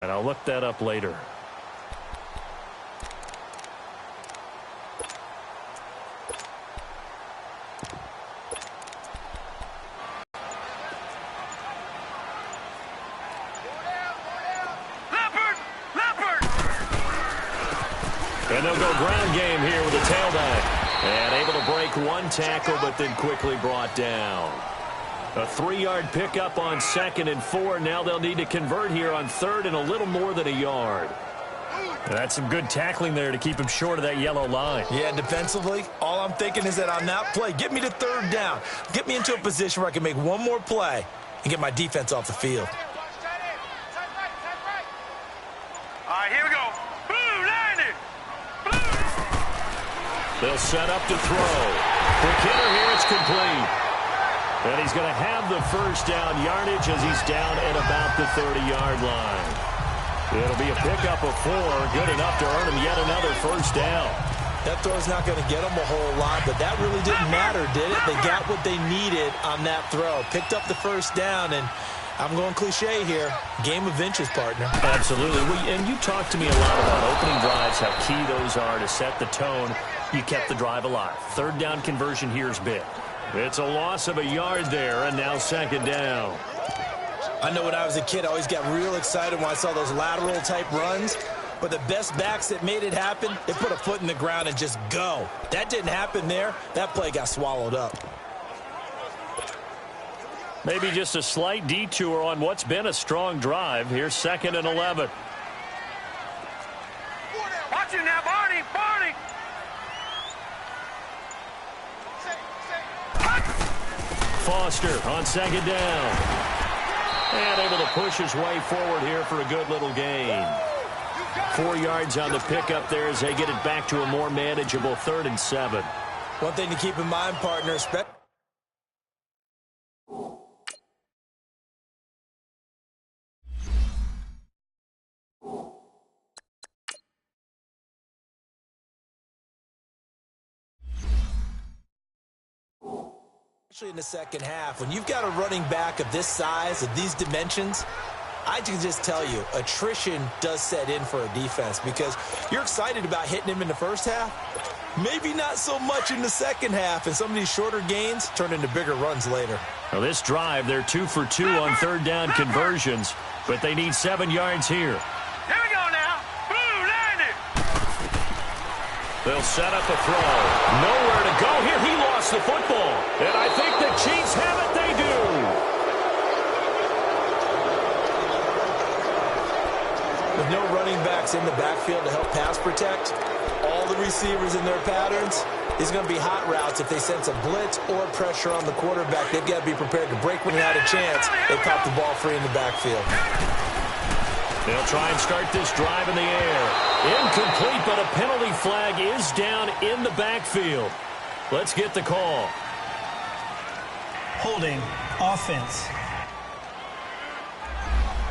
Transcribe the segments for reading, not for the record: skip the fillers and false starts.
And I'll look that up later. And they'll go ground game here with a tailback. And able to break one tackle, but then quickly brought down. A 3-yard pickup on 2nd and 4. Now they'll need to convert here on 3rd and a little more than a yard. That's some good tackling there to keep him short of that yellow line. Yeah, defensively, all I'm thinking is that on that play, get me to 3rd down. Get me into a position where I can make one more play and get my defense off the field. All right, here we go. Blue, line it. They'll set up to throw. Quick hitter here, it's complete. And he's going to have the first down yardage as he's down at about the 30-yard line. It'll be a pickup of 4, good enough to earn him yet another first down. That throw's not going to get them a whole lot, but that really didn't matter, did it? They got what they needed on that throw. Picked up the first down, and I'm going cliche here. Game of inches, partner. Absolutely. And you talked to me a lot about opening drives, how key those are to set the tone. You kept the drive alive. 3rd down conversion here is big. It's a loss of a yard there, and now 2nd down. I know when I was a kid, I always got real excited when I saw those lateral-type runs. But the best backs that made it happen, they put a foot in the ground and just go. That didn't happen there. That play got swallowed up. Maybe just a slight detour on what's been a strong drive. Here's 2nd and 11. Watch it now, Barney. Barney. Foster on 2nd down. And able to push his way forward here for a good little gain. 4 yards on the pickup there as they get it back to a more manageable 3rd and 7. One thing to keep in mind, partner, especially in the second half, when you've got a running back of this size, of these dimensions, I can just tell you, attrition does set in for a defense because you're excited about hitting him in the first half. Maybe not so much in the second half, and some of these shorter gains turn into bigger runs later. Well, this drive, they're 2 for 2 on 3rd down conversions, but they need 7 yards here. Here we go now. Blue, line it. They'll set up a throw. Nowhere to go here. He lost the football. And I think the Chiefs have it. They do. With no running backs in the backfield to help pass protect, all the receivers in their patterns, these are going to be hot routes. If they sense a blitz or pressure on the quarterback, they've got to be prepared to break when they had a chance. They caught the ball free in the backfield. They'll try and start this drive in the air. Incomplete, but a penalty flag is down in the backfield. Let's get the call. Holding offense.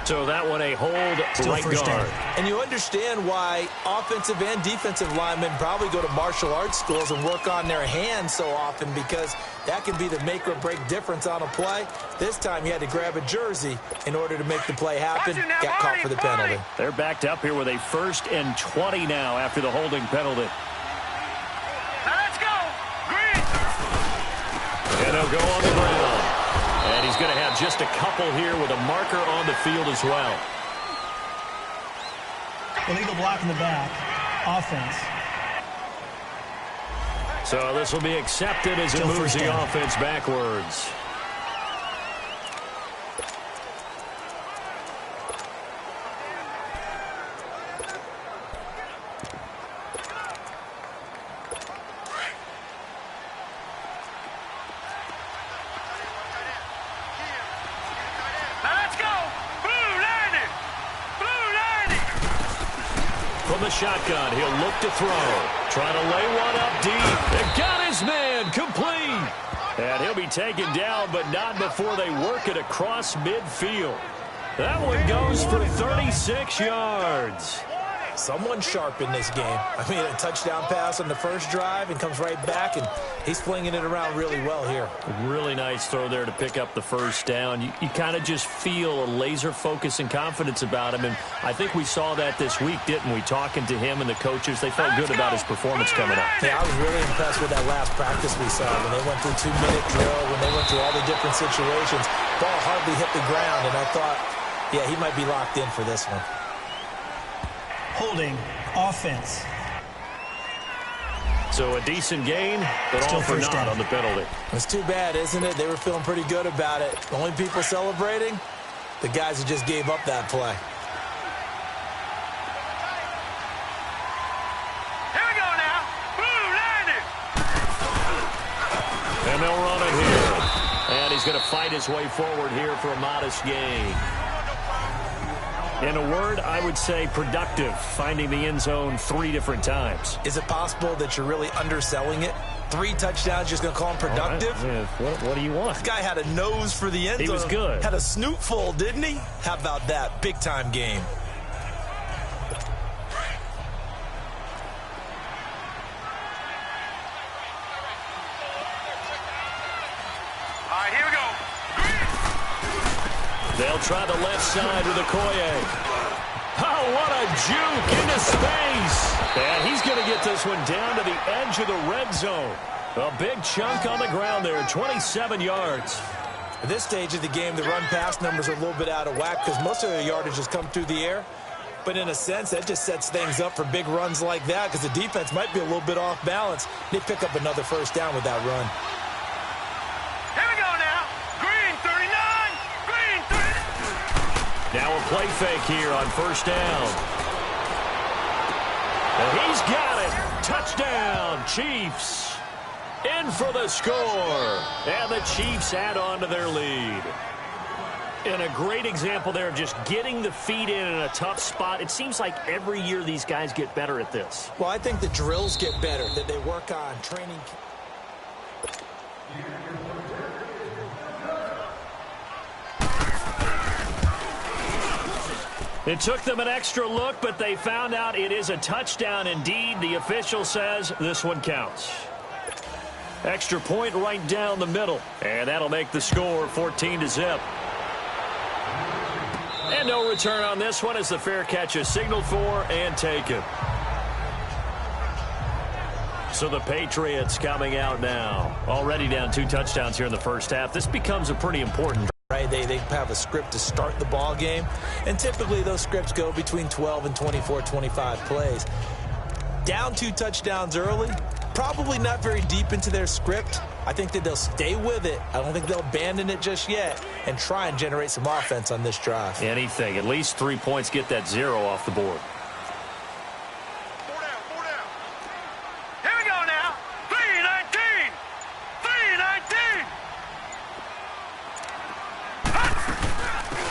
So that one a hold Still right first guard. down. And you understand why offensive and defensive linemen probably go to martial arts schools and work on their hands so often, because that can be the make or break difference on a play. This time he had to grab a jersey in order to make the play happen. Got caught for the penalty. They're backed up here with a 1st and 20 now after the holding penalty. Now let's go. Green. And they'll go on the ground. And he's going to have just a couple here with a marker on the field as well. Illegal block in the back. Offense. So this will be accepted as it Still moves first the down. offense backwards. From the shotgun, he'll look to throw. Trying to lay one up deep. And got his man complete. And he'll be taken down, but not before they work it across midfield. That one goes for 36 yards. Someone sharp in this game. I mean, a touchdown pass on the first drive and comes right back, and he's flinging it around really well here. Really nice throw there to pick up the first down. You kind of just feel a laser focus and confidence about him, and I think we saw that this week, didn't we? Talking to him and the coaches, they felt good about his performance coming up. Yeah, I was really impressed with that last practice we saw when they went through 2-minute drill, when they went through all the different situations. Ball hardly hit the ground, and I thought, yeah, he might be locked in for this one. Holding offense. So a decent gain, but Still all for first naught down. on the penalty. It's too bad, isn't it? They were feeling pretty good about it. The only people celebrating, the guys who just gave up that play. Here we go now. Boom, landed. And they'll run it here. And he's going to fight his way forward here for a modest gain. In a word, I would say productive, finding the end zone 3 different times. Is it possible that you're really underselling it? 3 touchdowns, just going to call him productive? What do you want? This guy had a nose for the end zone. He was good. Had a snoot full, didn't he? How about that? Big-time game. All right, here we go. They'll try the left side with Okoye. Oh, what a juke into space. And he's going to get this one down to the edge of the red zone. A big chunk on the ground there, 27 yards. At this stage of the game, the run-pass numbers are a little bit out of whack because most of the yardage has come through the air. But in a sense, that just sets things up for big runs like that because the defense might be a little bit off balance. They pick up another first down with that run. Here we go now. Green 39. Green 39. Now a play fake here on first down. And he's got it. Touchdown, Chiefs. In for the score. And the Chiefs add on to their lead. And a great example there of just getting the feet in a tough spot. It seems like every year these guys get better at this. Well, I think the drills get better, that they work on training. It took them an extra look, but they found out it is a touchdown indeed. The official says this one counts. Extra point right down the middle. And that'll make the score 14-0. And no return on this one as the fair catch is signaled for and taken. So the Patriots coming out now. Already down 2 touchdowns here in the first half. This becomes a pretty important. Right, they have a script to start the ball game, and typically those scripts go between 12 and 24, 25 plays. Down 2 touchdowns early, probably not very deep into their script. I think that they'll stay with it. I don't think they'll abandon it just yet and try and generate some offense on this drive. Anything. At least 3 points, get that 0 off the board. 4 down, 4 down. Here we go now. 3-19. 3-19.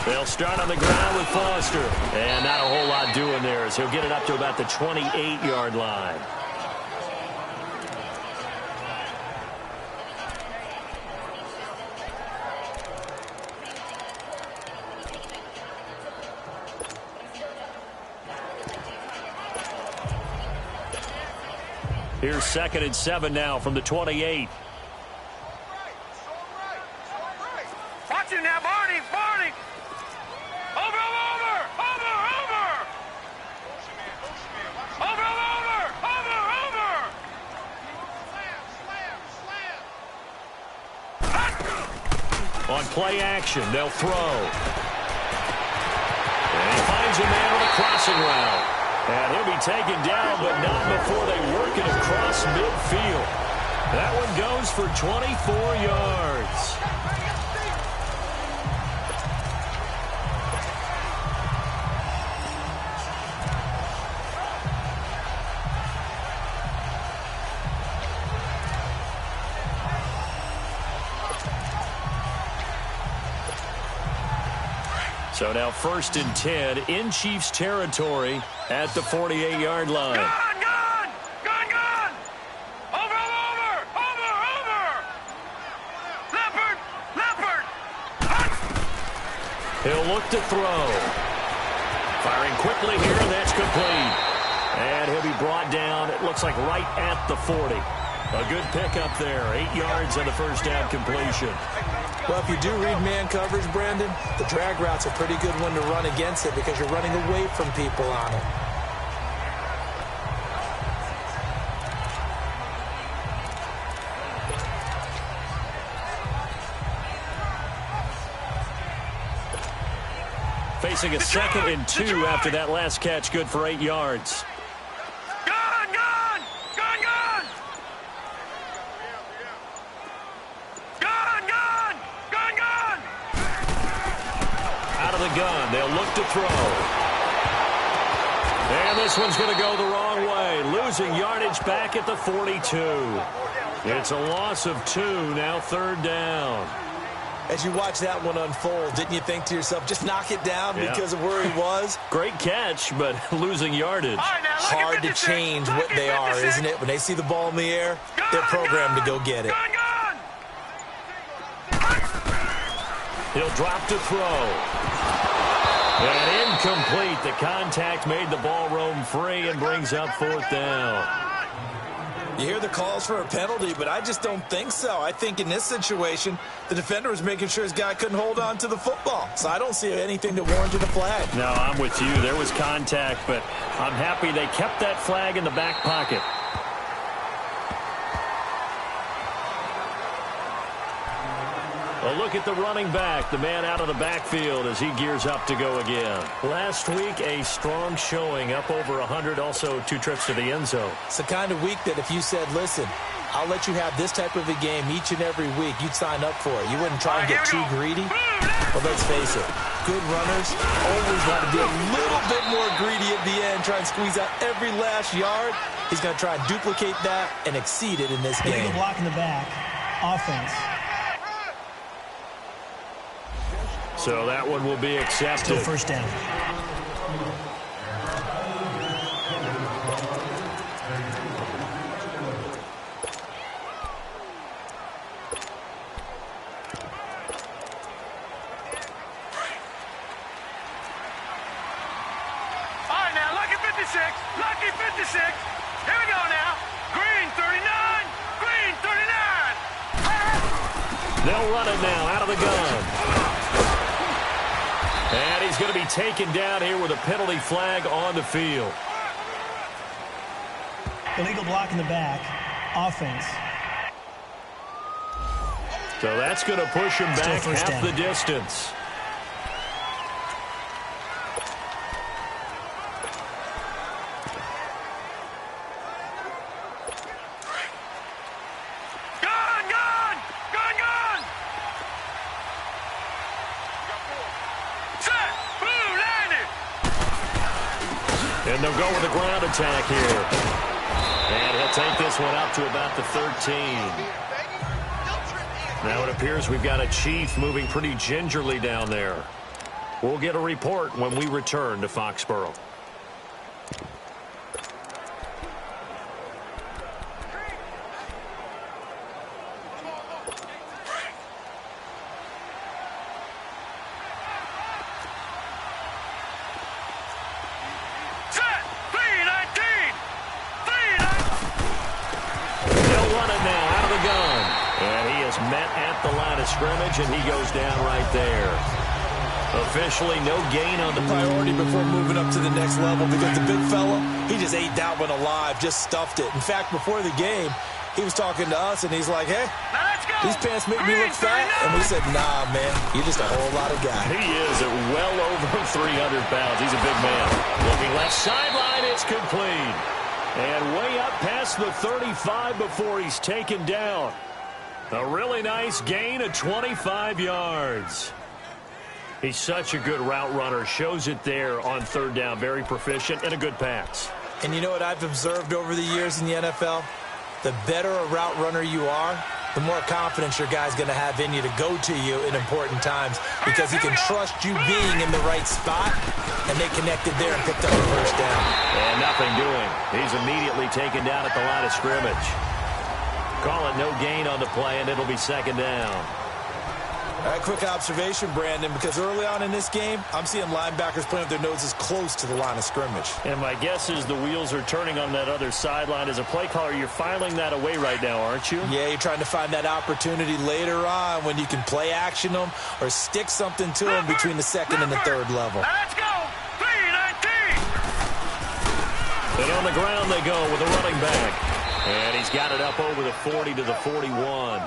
They'll start on the ground with Foster. And not a whole lot doing there as he'll get it up to about the 28-yard line. Here's 2nd and 7 now from the 28. Watch him now, Barney. Barney. Over. On play action, they'll throw. And he finds a man on a crossing route. And he'll be taken down, but not before they work it across midfield. That one goes for 24 yards. So now 1st and 10 in Chiefs territory at the 48-yard line. Gun. Over. Leopard. He'll look to throw. Firing quickly here, and that's complete. And he'll be brought down, it looks like right at the 40. A good pickup there, 8 yards on the first down completion. Well, if you do read man coverage, Brandon, the drag route's a pretty good one to run against it because you're running away from people on it. Facing a 2nd and 2 after that last catch, good for 8 yards. Gun, gun! Gun, gun! Gun, gun! Gun, gun! Out of the gun, they'll look to throw. And this one's going to go the wrong way, losing yardage back at the 42. It's a loss of 2, now 3rd down. As you watch that one unfold, didn't you think to yourself, just knock it down because of where he was? Great catch, but losing yardage. All right, now, Hard to change what they are, isn't it? When they see the ball in the air, they're programmed to go get it. Gun, gun! He'll drop to throw. And incomplete. The contact made the ball roam free and brings up 4th down. You hear the calls for a penalty, but I just don't think so. I think in this situation, the defender was making sure his guy couldn't hold on to the football. So I don't see anything that warranted a flag. No, I'm with you. There was contact, but I'm happy they kept that flag in the back pocket. A look at the running back, the man out of the backfield as he gears up to go again. Last week, a strong showing, up over 100, also 2 trips to the end zone. It's the kind of week that if you said, listen, I'll let you have this type of a game each and every week, you'd sign up for it. You wouldn't try and get too greedy. But let's face it, good runners always want to be a little bit more greedy at the end, try and squeeze out every last yard. He's going to try and duplicate that and exceed it in this game. Illegal block in the back. Offense. So that one will be accepted. Still 1st down. All right, now, lucky 56. Lucky 56. Here we go now. Green 39. Green 39. They'll run it now out of the gun. And he's going to be taken down here with a penalty flag on the field. Illegal block in the back. Offense. So that's going to push him back Still 1st half down. the distance. Gun, gun! Gun, gun! Set! Blue landed! And they'll go with a ground attack here. And he'll take this one up to about the 13. Now it appears we've got a Chief moving pretty gingerly down there. We'll get a report when we return to Foxborough. Set! 319! 319! They'll run it now out of the gun. And he is met at the line of scrimmage, and he goes down right there. Officially no gain on the Priority before moving up to the next level because the big fella, he just ate that one alive, just stuffed it. In fact, before the game, he was talking to us, and he's like, hey, Now let's go! these pants make me look fat. And we said, nah, man, you're just a whole lot of guy. He is at well over 300 pounds. He's a big man. Looking left sideline, it's complete. And way up past the 35 before he's taken down. A really nice gain of 25 yards. He's such a good route runner. Shows it there on 3rd down. Very proficient and a good pass. And you know what I've observed over the years in the NFL? The better a route runner you are, the more confidence your guy's going to have in you to go to you in important times because he can trust you being in the right spot, and they connected there and picked up the 1st down. And nothing doing. He's immediately taken down at the line of scrimmage. Call it no gain on the play, and it'll be 2nd down. Quick observation, Brandon, because early on in this game, I'm seeing linebackers putting up their noses close to the line of scrimmage. And my guess is the wheels are turning on that other sideline. As a play caller, you're filing that away right now, aren't you? Yeah, you're trying to find that opportunity later on when you can play action them or stick something to them between the second and the third level. Let's go. 3-19. And on the ground they go with a running back. And he's got it up over the 40 to the 41.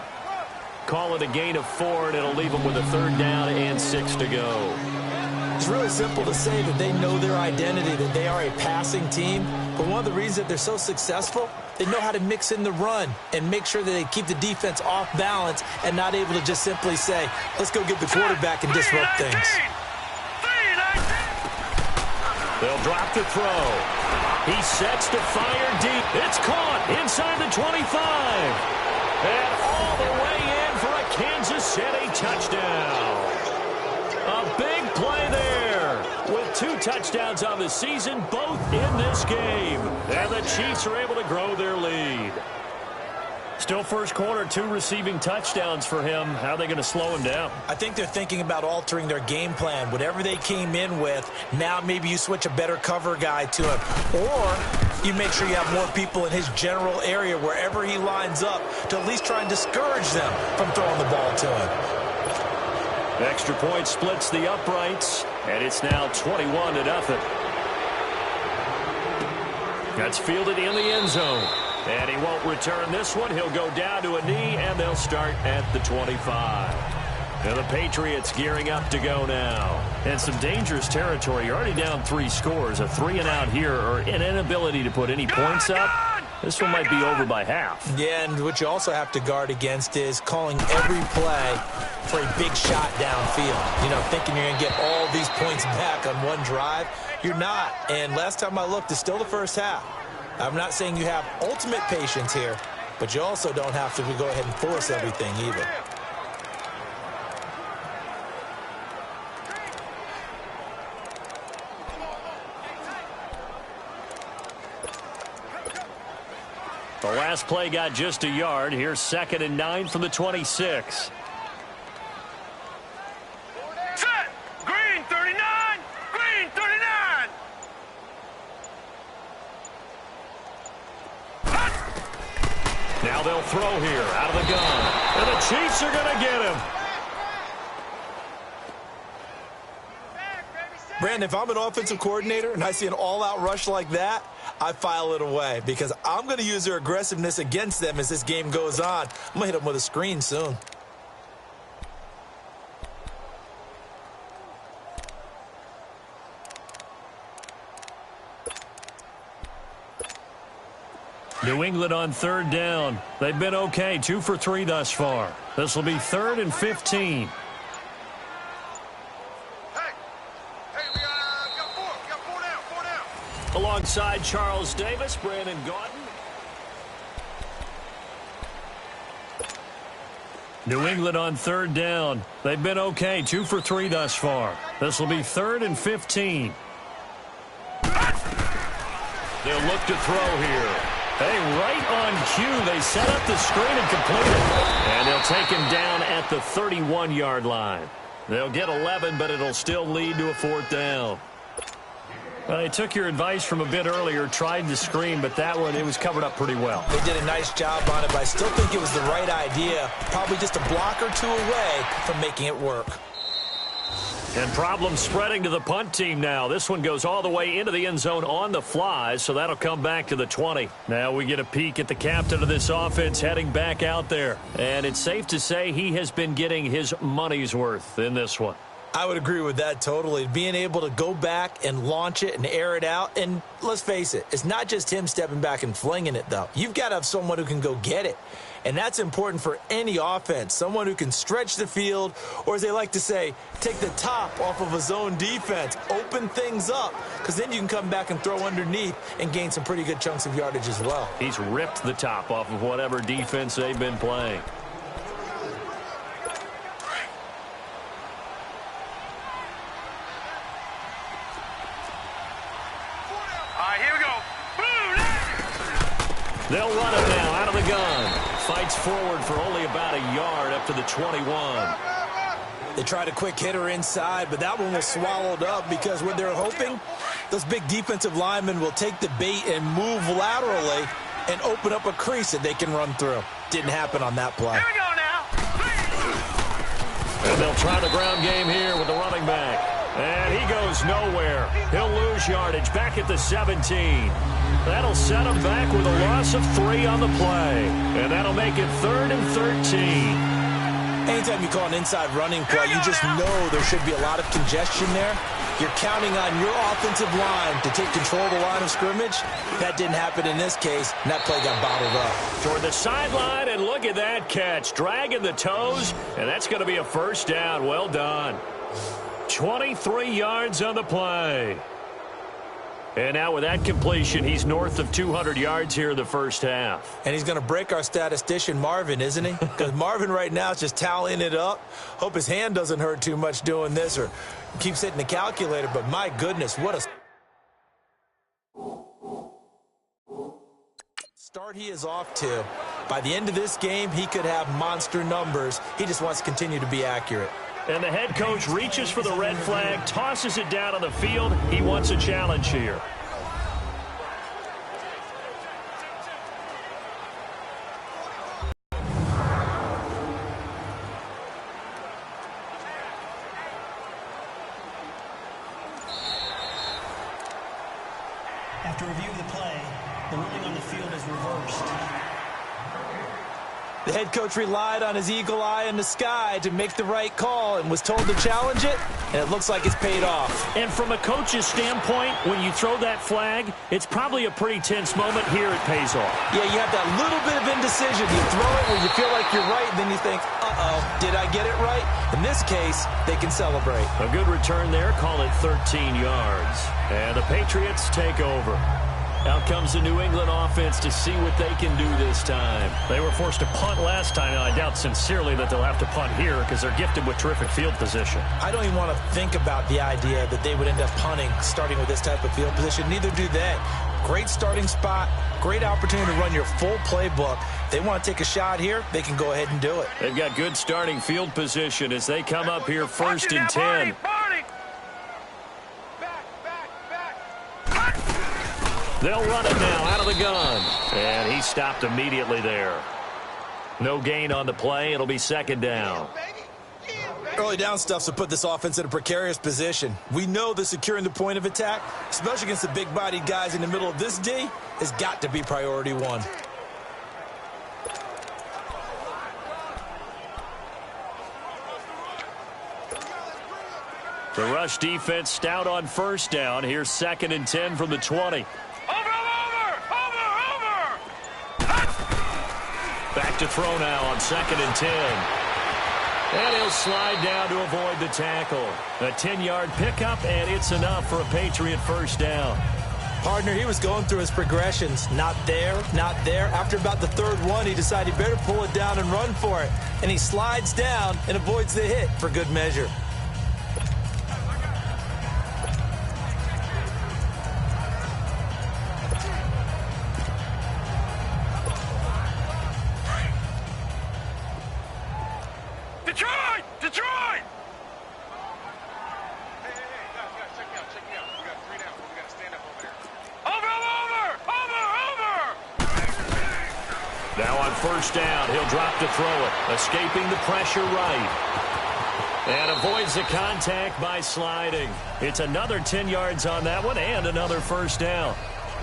Call it a gain of 4, and it'll leave them with a 3rd down and 6 to go. It's really simple to say that they know their identity, that they are a passing team. But one of the reasons that they're so successful, they know how to mix in the run and make sure that they keep the defense off balance and not able to just simply say, let's go get the quarterback and disrupt things. 3-19. They'll drop the throw. He sets to fire deep. It's caught inside the 25. And all the way in for a Kansas City touchdown. A big play there with 2 touchdowns on the season, both in this game. And the Chiefs are able to grow their lead. Still first quarter, 2 receiving touchdowns for him. How are they going to slow him down? I think they're thinking about altering their game plan. Whatever they came in with, now maybe you switch a better cover guy to him. Or you make sure you have more people in his general area wherever he lines up to at least try and discourage them from throwing the ball to him. Extra point splits the uprights, and it's now 21-0. That's fielded in the end zone. And he won't return this one. He'll go down to a knee, and they'll start at the 25. And the Patriots gearing up to go now. And some dangerous territory. You're already down 3 scores. A 3-and-out here, or an inability to put any points up. This one might be over by half. Yeah, and what you also have to guard against is calling every play for a big shot downfield. You know, thinking you're going to get all these points back on one drive. You're not. And last time I looked, it's still the first half. I'm not saying you have ultimate patience here, but you also don't have to go ahead and force everything either. The last play got just a yard. Here's 2nd and 9 from the 26. Set. Green 39. Green 39. Now they'll throw here out of the gun. And the Chiefs are going to get him. Brandon, if I'm an offensive coordinator and I see an all-out rush like that, I file it away because I'm going to use their aggressiveness against them as this game goes on. I'm going to hit them with a screen soon. New England on 3rd down. They've been okay, 2 for 3 thus far. This will be 3rd and 15. Alongside Charles Davis, Brandon Gaudin. New England on 3rd down. They've been okay, 2 for 3 thus far. This will be 3rd and 15. They'll look to throw here. Hey, right on cue, they set up the screen and complete it. And they'll take him down at the 31-yard line. They'll get 11, but it'll still lead to a 4th down. Well, they took your advice from a bit earlier, tried the screen, but that one, it was covered up pretty well. They did a nice job on it, but I still think it was the right idea. Probably just a block or 2 away from making it work. And problems spreading to the punt team now. This one goes all the way into the end zone on the fly, so that'll come back to the 20. Now we get a peek at the captain of this offense heading back out there. And it's safe to say he has been getting his money's worth in this one. I would agree with that totally. Being able to go back and launch it and air it out. And let's face it, it's not just him stepping back and flinging it, though. You've got to have someone who can go get it. And that's important for any offense. Someone who can stretch the field, or as they like to say, take the top off of a zone defense. Open things up, because then you can come back and throw underneath and gain some pretty good chunks of yardage as well. He's ripped the top off of whatever defense they've been playing. Here we go. They'll run it now out of the gun. Fights forward for only about a yard up to the 21. They tried a quick hitter inside, but that one was swallowed up because what they're hoping, those big defensive linemen will take the bait and move laterally and open up a crease that they can run through. Didn't happen on that play. Here we go now. And they'll try the ground game here with the running back. And he goes nowhere. He'll lose yardage back at the 17. That'll set him back with a loss of 3 on the play. And that'll make it 3rd and 13. Anytime you call an inside running play, you just know there should be a lot of congestion there. You're counting on your offensive line to take control of the line of scrimmage. That didn't happen in this case, and that play got bottled up. Toward the sideline, and look at that catch. Dragging the toes, and that's going to be a first down. Well done. 23 yards on the play. And now with that completion, he's north of 200 yards here in the first half. And he's going to break our statistician, Marvin, isn't he? Because Marvin right now is just tallying it up. Hope his hand doesn't hurt too much doing this or keeps hitting the calculator. But my goodness, what a start he is off to. By the end of this game, he could have monster numbers. He just wants to continue to be accurate. And the head coach reaches for the red flag, tosses it down on the field. He wants a challenge here. After review of the play, the ruling on the field is reversed. The head coach relied on his eagle eye in the sky to make the right call and was told to challenge it, and it looks like it's paid off. And from a coach's standpoint, when you throw that flag, it's probably a pretty tense moment. Here it pays off. Yeah, you have that little bit of indecision. You throw it where you feel like you're right, and then you think, uh-oh, did I get it right? In this case, they can celebrate. A good return there, call it 13 yards. And the Patriots take over. Out comes the New England offense to see what they can do this time. They were forced to punt last time, and I doubt sincerely that they'll have to punt here because they're gifted with terrific field position. I don't even want to think about the idea that they would end up punting starting with this type of field position. Neither do they. Great starting spot, great opportunity to run your full playbook. They want to take a shot here, they can go ahead and do it. They've got good starting field position as they come up here 1st and 10. They'll run it now out of the gun. And he stopped immediately there. No gain on the play. It'll be 2nd down. Early down stuff to put this offense in a precarious position. We know that securing the point of attack, especially against the big-bodied guys in the middle of this D, has got to be priority 1. The rush defense stout on 1st down. Here's 2nd and 10 from the 20. Back to throw now on 2nd and 10. And he'll slide down to avoid the tackle. A 10-yard pickup, and it's enough for a Patriot 1st down. Partner, he was going through his progressions. Not there, not there. After about the 3rd one, he decided he better pull it down and run for it. And he slides down and avoids the hit for good measure. Detroit! Now on 1st down, he'll drop to throw it, escaping the pressure right. And avoids the contact by sliding. It's another 10 yards on that one and another 1st down.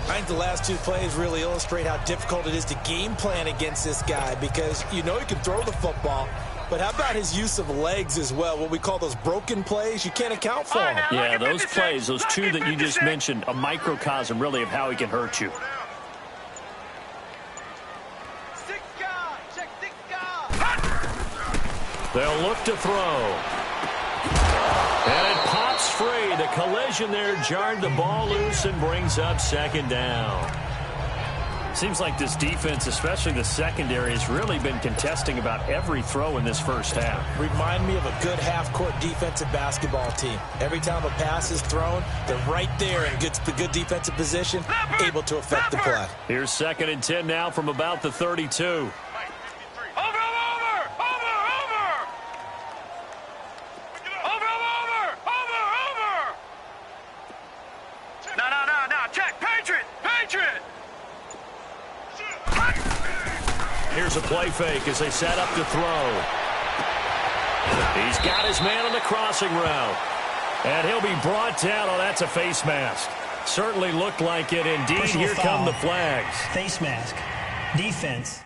I think the last 2 plays really illustrate how difficult it is to game plan against this guy because you know he can throw the football, but how about his use of legs as well? What we call those broken plays, you can't account for them. Yeah, those plays, those 2 that you just mentioned, a microcosm really of how he can hurt you. They'll look to throw. And it pops free. The collision there jarred the ball loose and brings up 2nd down. Seems like this defense, especially the secondary, has really been contesting about every throw in this 1st half. Remind me of a good half-court defensive basketball team. Every time a pass is thrown, they're right there in good defensive position, able to affect the play. Here's 2nd and 10 now from about the 32. Here's a play fake as they set up to throw. He's got his man on the crossing route. And he'll be brought down. Oh, that's a face mask. Certainly looked like it indeed. Personal Here foul. come the flags. Face mask. Defense.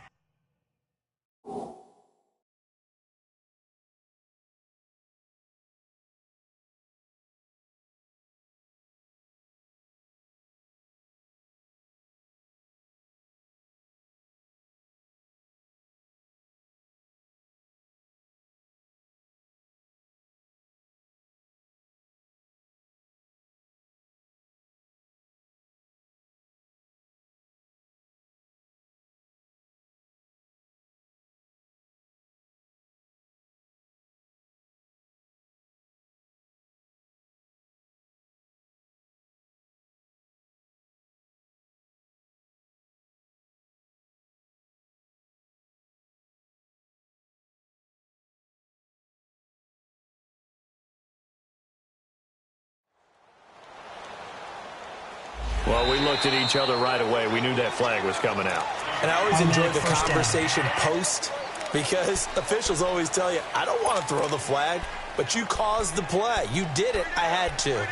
Well, we looked at each other right away. We knew that flag was coming out. And I always enjoy the First down. conversation post, because officials always tell you, I don't want to throw the flag, but you caused the play. You did it. I had to.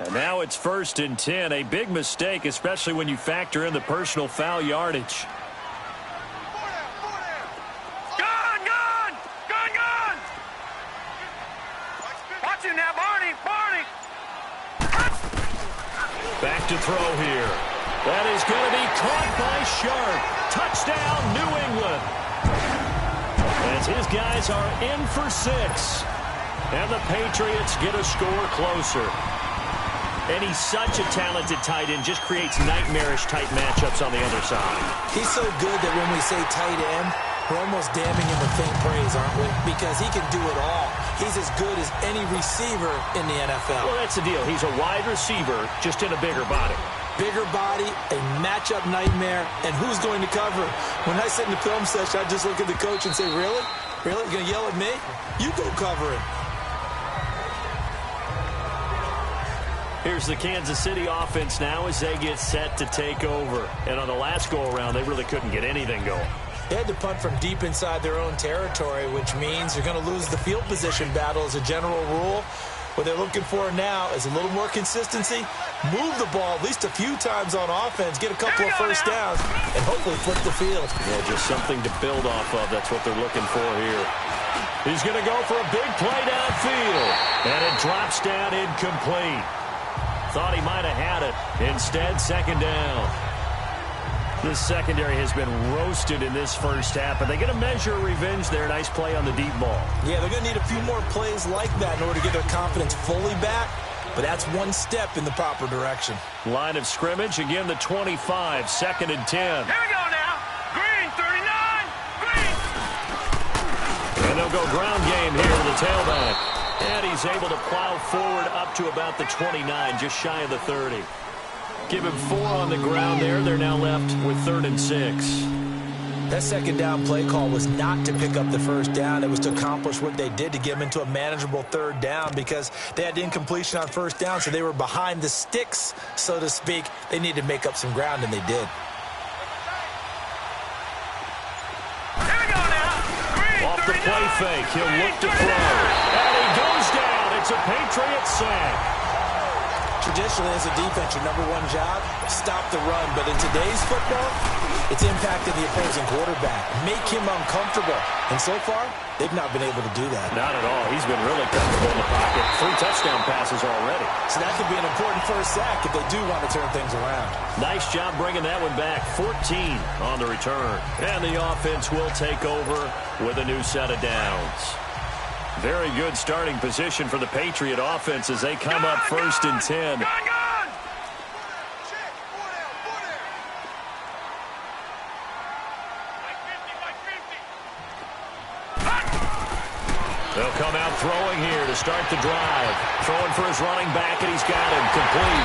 And now it's 1st and 10. A big mistake, especially when you factor in the personal foul yardage. Back to throw here. That is going to be caught by Sharp. Touchdown, New England. As his guys are in for 6. And the Patriots get a score closer. And he's such a talented tight end. Just creates nightmarish type matchups on the other side. He's so good that when we say tight end, we're almost damning him with faint praise, aren't we? Because he can do it all. He's as good as any receiver in the NFL. Well, that's the deal. He's a wide receiver, just in a bigger body. Bigger body, a matchup nightmare, and who's going to cover? When I sit in the film session, I just look at the coach and say, really? Really? You're going to yell at me? You go cover it. Here's the Kansas City offense now as they get set to take over. And on the last go-around, they really couldn't get anything going. They had to punt from deep inside their own territory, which means you're going to lose the field position battle as a general rule. What they're looking for now is a little more consistency, move the ball at least a few times on offense, get a couple of first downs, and hopefully flip the field. Yeah, just something to build off of. That's what they're looking for here. He's going to go for a big play downfield, and it drops down incomplete. Thought he might have had it. Instead, 2nd down. This secondary has been roasted in this first half, but they get a measure of revenge there. Nice play on the deep ball. Yeah, they're going to need a few more plays like that in order to get their confidence fully back, but that's one step in the proper direction. Line of scrimmage, again the 25, 2nd and 10. Here we go now. Green, 39. Green. And they'll go ground game here with the tailback. And he's able to plow forward up to about the 29, just shy of the 30. Give him 4 on the ground there. They're now left with 3rd and 6. That 2nd down play call was not to pick up the first down. It was to accomplish what they did to get them into a manageable 3rd down because they had incompletion on 1st down, so they were behind the sticks, so to speak. They needed to make up some ground, and they did. Here we go now. Green, Off the 39. play fake, he'll look to Green, throw. 39. And he goes down. It's a Patriot sack. Traditionally, as a defense, your number one job, stop the run. But in today's football, it's impacted the opposing quarterback. Make him uncomfortable. And so far, they've not been able to do that. Not at all. He's been really comfortable in the pocket. 3 touchdown passes already. So that could be an important first sack if they do want to turn things around. Nice job bringing that one back. 14 on the return. And the offense will take over with a new set of downs. Very good starting position for the Patriot offense as they come up 1st and 10. Gun. They'll come out throwing here to start the drive. Throwing for his running back, and he's got him complete.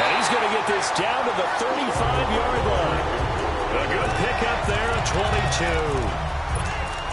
And he's going to get this down to the 35-yard line. A good pickup there at 22.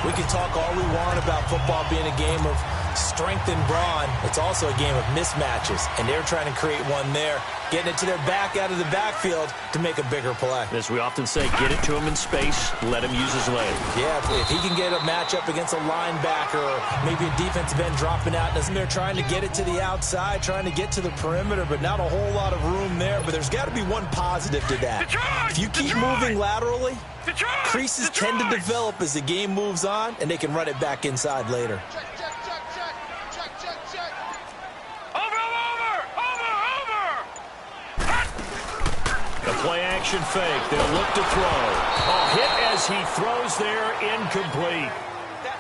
We can talk all we want about football being a game of strength and brawn. It's also a game of mismatches, and they're trying to create one there, getting it to their back out of the backfield to make a bigger play. As we often say, get it to him in space, let him use his leg. Yeah, if he can get a matchup against a linebacker or maybe a defensive end dropping out, and they're trying to get it to the outside, trying to get to the perimeter, but not a whole lot of room there. But there's got to be one positive to that. If you keep moving laterally, creases tend to develop as the game moves on, and they can run it back inside later. The play-action fake. They'll look to throw. A hit as he throws there, incomplete.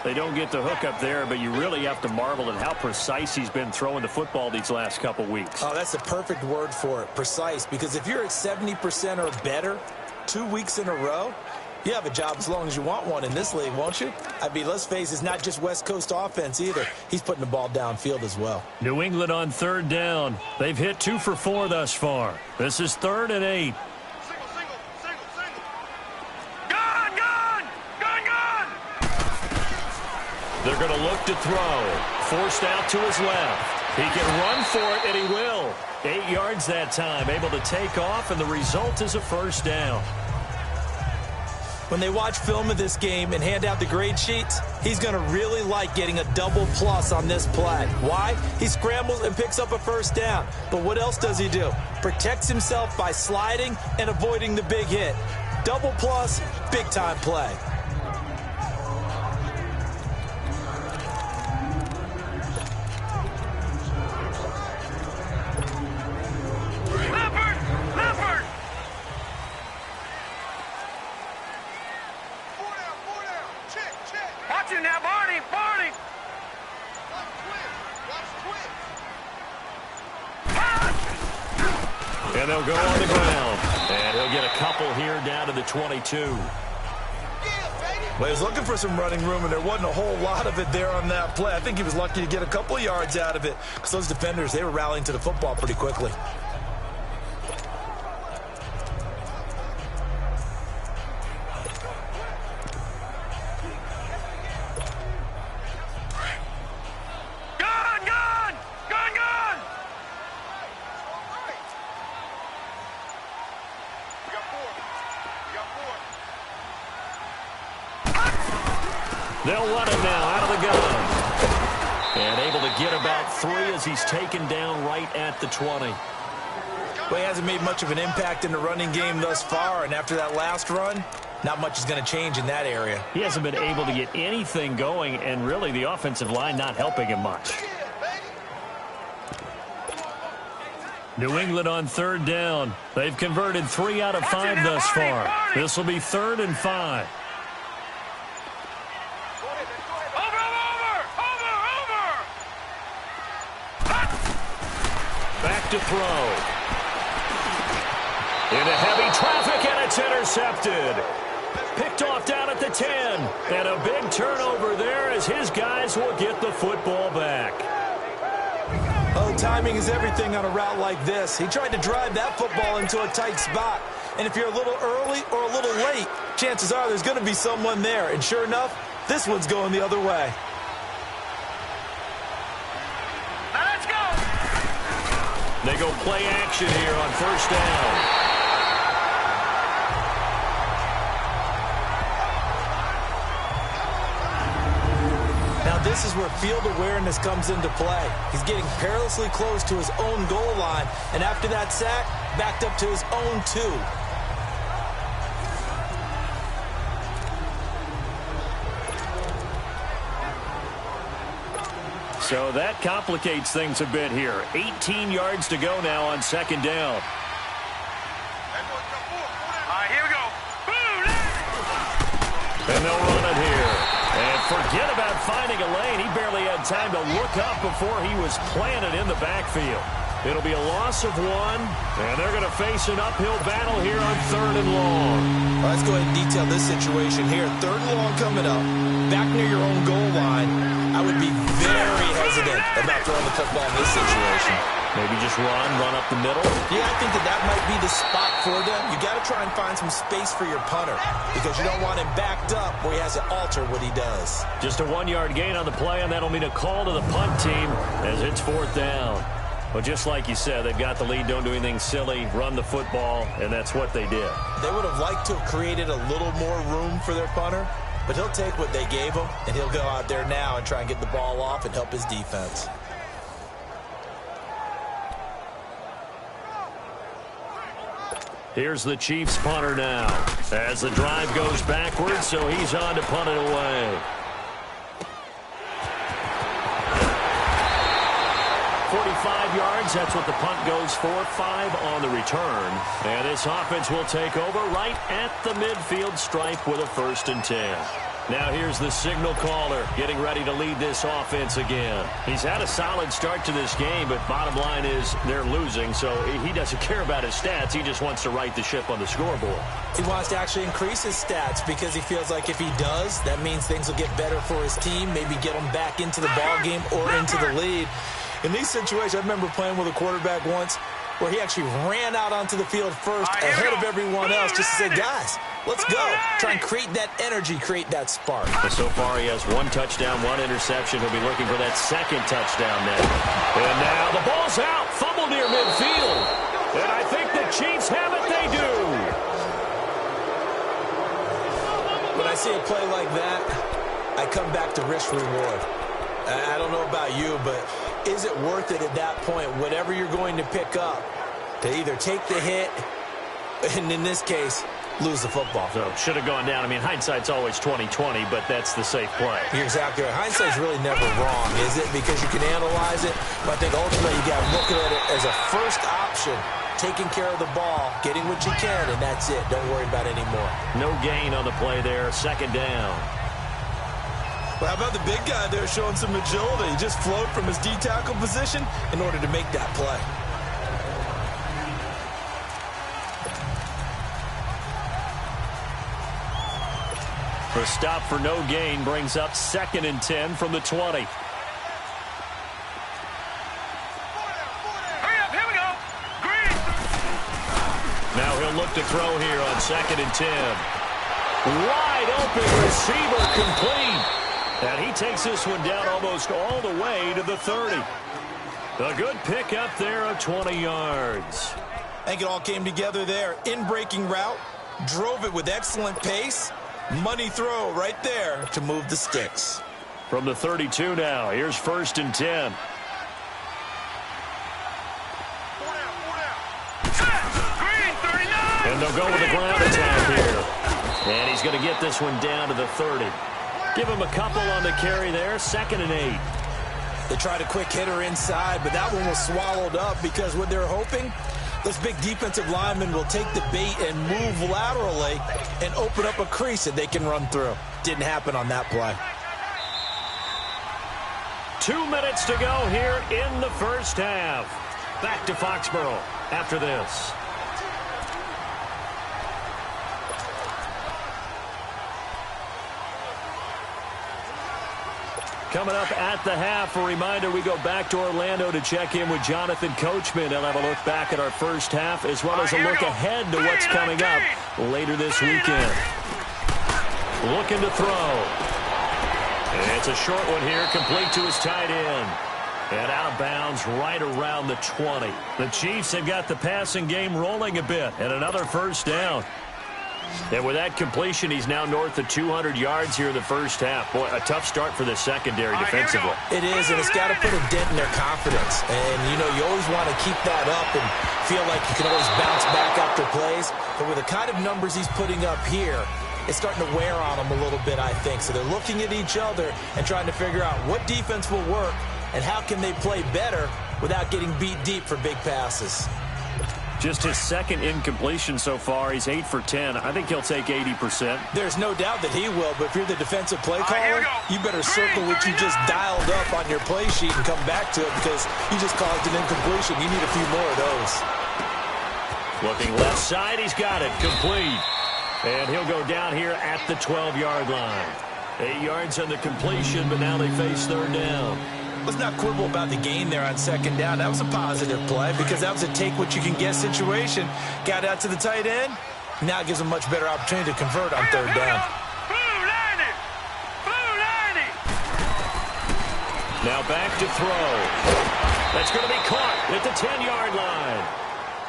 They don't get the hook up there, but you really have to marvel at how precise he's been throwing the football these last couple weeks. Oh, that's the perfect word for it, precise, because if you're at 70% or better 2 weeks in a row, you have a job as long as you want one in this league, won't you? I mean, let's face it, it's not just West Coast offense either. He's putting the ball downfield as well. New England on third down. They've hit 2 for 4 thus far. This is 3rd and 8. They're going to look to throw. Forced out to his left. He can run for it, and he will. 8 yards that time, able to take off, and the result is a first down. When they watch film of this game and hand out the grade sheets, he's going to really like getting a double plus on this play. Why? He scrambles and picks up a first down. But what else does he do? Protects himself by sliding and avoiding the big hit. Double plus, big-time play. And they'll go on the ground. And he'll get a couple here down to the 22. Well, he was looking for some running room, and there wasn't a whole lot of it there on that play. I think he was lucky to get a couple of yards out of it because those defenders, they were rallying to the football pretty quickly. They'll run it now out of the gun. And able to get about 3 as he's taken down right at the 20. Well, he hasn't made much of an impact in the running game thus far, and after that last run, not much is going to change in that area. He hasn't been able to get anything going, and really the offensive line not helping him much. New England on third down. They've converted 3 out of 5 thus far. This will be 3rd and 5. To throw. Into heavy traffic, and it's intercepted. Picked off down at the 10. And a big turnover there as his guys will get the football back. Oh, timing is everything on a route like this. He tried to drive that football into a tight spot. And if you're a little early or a little late, chances are there's going to be someone there. And sure enough, this one's going the other way. They go play action here on first down. Now this is where field awareness comes into play. He's getting perilously close to his own goal line, and after that sack, backed up to his own 2. So that complicates things a bit here. 18 yards to go now on second down. All right, here we go. And they'll run it here. And forget about finding a lane. He barely had time to look up before he was planted in the backfield. It'll be a loss of 1, and they're going to face an uphill battle here on 3rd and long. Well, let's go ahead and detail this situation here. 3rd and long coming up. Back near your own goal line. I would be very hesitant about throwing the football in this situation. Maybe just run up the middle. Yeah, I think that might be the spot for them. You got to try and find some space for your punter because you don't want him backed up where he has to alter what he does. Just a 1-yard gain on the play, and that'll mean a call to the punt team as it's 4th down. But just like you said, they've got the lead, don't do anything silly, run the football, and that's what they did. They would have liked to have created a little more room for their punter, but he'll take what they gave him, and he'll go out there now and try and get the ball off and help his defense. Here's the Chiefs punter now as the drive goes backwards, so he's on to punt it away. 45 yards, that's what the punt goes for. 5 on the return. And this offense will take over right at the midfield stripe with a 1st and 10. Now here's the signal caller getting ready to lead this offense again. He's had a solid start to this game, but bottom line is they're losing, so he doesn't care about his stats. He just wants to right the ship on the scoreboard. He wants to actually increase his stats because he feels like if he does, that means things will get better for his team, maybe get him back into the ball game or into the lead. In these situations, I remember playing with a quarterback once where he actually ran out onto the field first ahead of everyone else just to say, guys, let's go. Try and create that energy, create that spark. So far, he has 1 touchdown, 1 interception. He'll be looking for that 2nd touchdown now. And now the ball's out. Fumble near midfield. And I think the Chiefs have it. They do. When I see a play like that, I come back to risk reward. I don't know about you, but is it worth it at that point, whatever you're going to pick up, to either take the hit, and in this case, lose the football? So should have gone down. I mean, hindsight's always 20/20, but that's the safe play. You're exactly right. Hindsight's really never wrong, is it? Because you can analyze it, but I think ultimately you got to look at it as a first option, taking care of the ball, getting what you can, and that's it. Don't worry about it anymore. No gain on the play there. 2nd down. Well, how about the big guy there showing some agility? He just flowed from his D-tackle position in order to make that play. The stop for no gain brings up 2nd and 10 from the 20. Hurry up, here we go. Green. Now he'll look to throw here on 2nd and 10. Wide open receiver complete. And he takes this one down almost all the way to the 30. A good pick up there of 20 yards. I think it all came together there. In-breaking route, drove it with excellent pace. Money throw right there to move the sticks. From the 32 now, here's 1st and 10. Green, 39. And they'll go with a ground attack here. And he's going to get this one down to the 30. Give him a couple on the carry there. 2nd and 8. They tried a quick hitter inside, but that one was swallowed up because what they're hoping, those big defensive linemen will take the bait and move laterally and open up a crease that they can run through. Didn't happen on that play. 2 minutes to go here in the 1st half. Back to Foxborough after this. Coming up at the half, a reminder, we go back to Orlando to check in with Jonathan Coachman. He'll have a look back at our 1st half as well as a look ahead to what's coming up later this weekend. Looking to throw. And it's a short one here, complete to his tight end. And out of bounds right around the 20. The Chiefs have got the passing game rolling a bit, and another 1st down. And with that completion, he's now north of 200 yards here in the 1st half. Boy, a tough start for the secondary defensively. It is, and it's got to put a dent in their confidence. And, you know, you always want to keep that up and feel like you can always bounce back after plays. But with the kind of numbers he's putting up here, it's starting to wear on them a little bit, I think. So they're looking at each other and trying to figure out what defense will work and how can they play better without getting beat deep for big passes. Just his 2nd incompletion so far. He's 8 for 10. I think he'll take 80%. There's no doubt that he will, but if you're the defensive play caller, you better circle what you just dialed up on your play sheet and come back to it because you just caused an incompletion. You need a few more of those. Looking left side, he's got it. Complete. And he'll go down here at the 12-yard line. 8 yards on the completion, but now they face 3rd down. Let's not quibble about the gain there on second down. That was a positive play because that was a take-what-you-can-get situation. Got out to the tight end. Now it gives them much better opportunity to convert on third down. Now back to throw. That's going to be caught at the 10-yard line.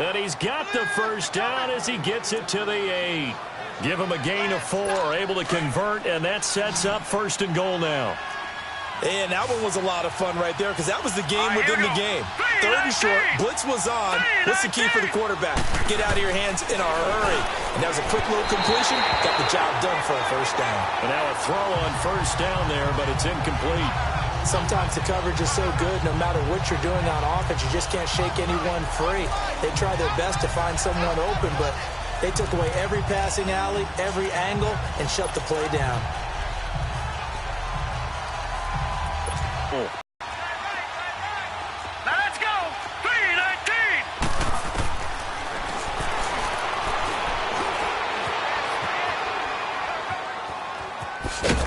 And he's got the first down as he gets it to the 8. Give him a gain of 4, able to convert, and that sets up 1st and goal now. And that one was a lot of fun right there because that was the game within the game. 3rd and short, blitz was on. What's the key for the quarterback? Get out of your hands in a hurry. And that was a quick little completion. Got the job done for a first down. And now a throw on first down there, but it's incomplete. Sometimes the coverage is so good, no matter what you're doing on offense, you just can't shake anyone free. They try their best to find someone open, but they took away every passing alley, every angle, and shut the play down. Now let's go. 3-19.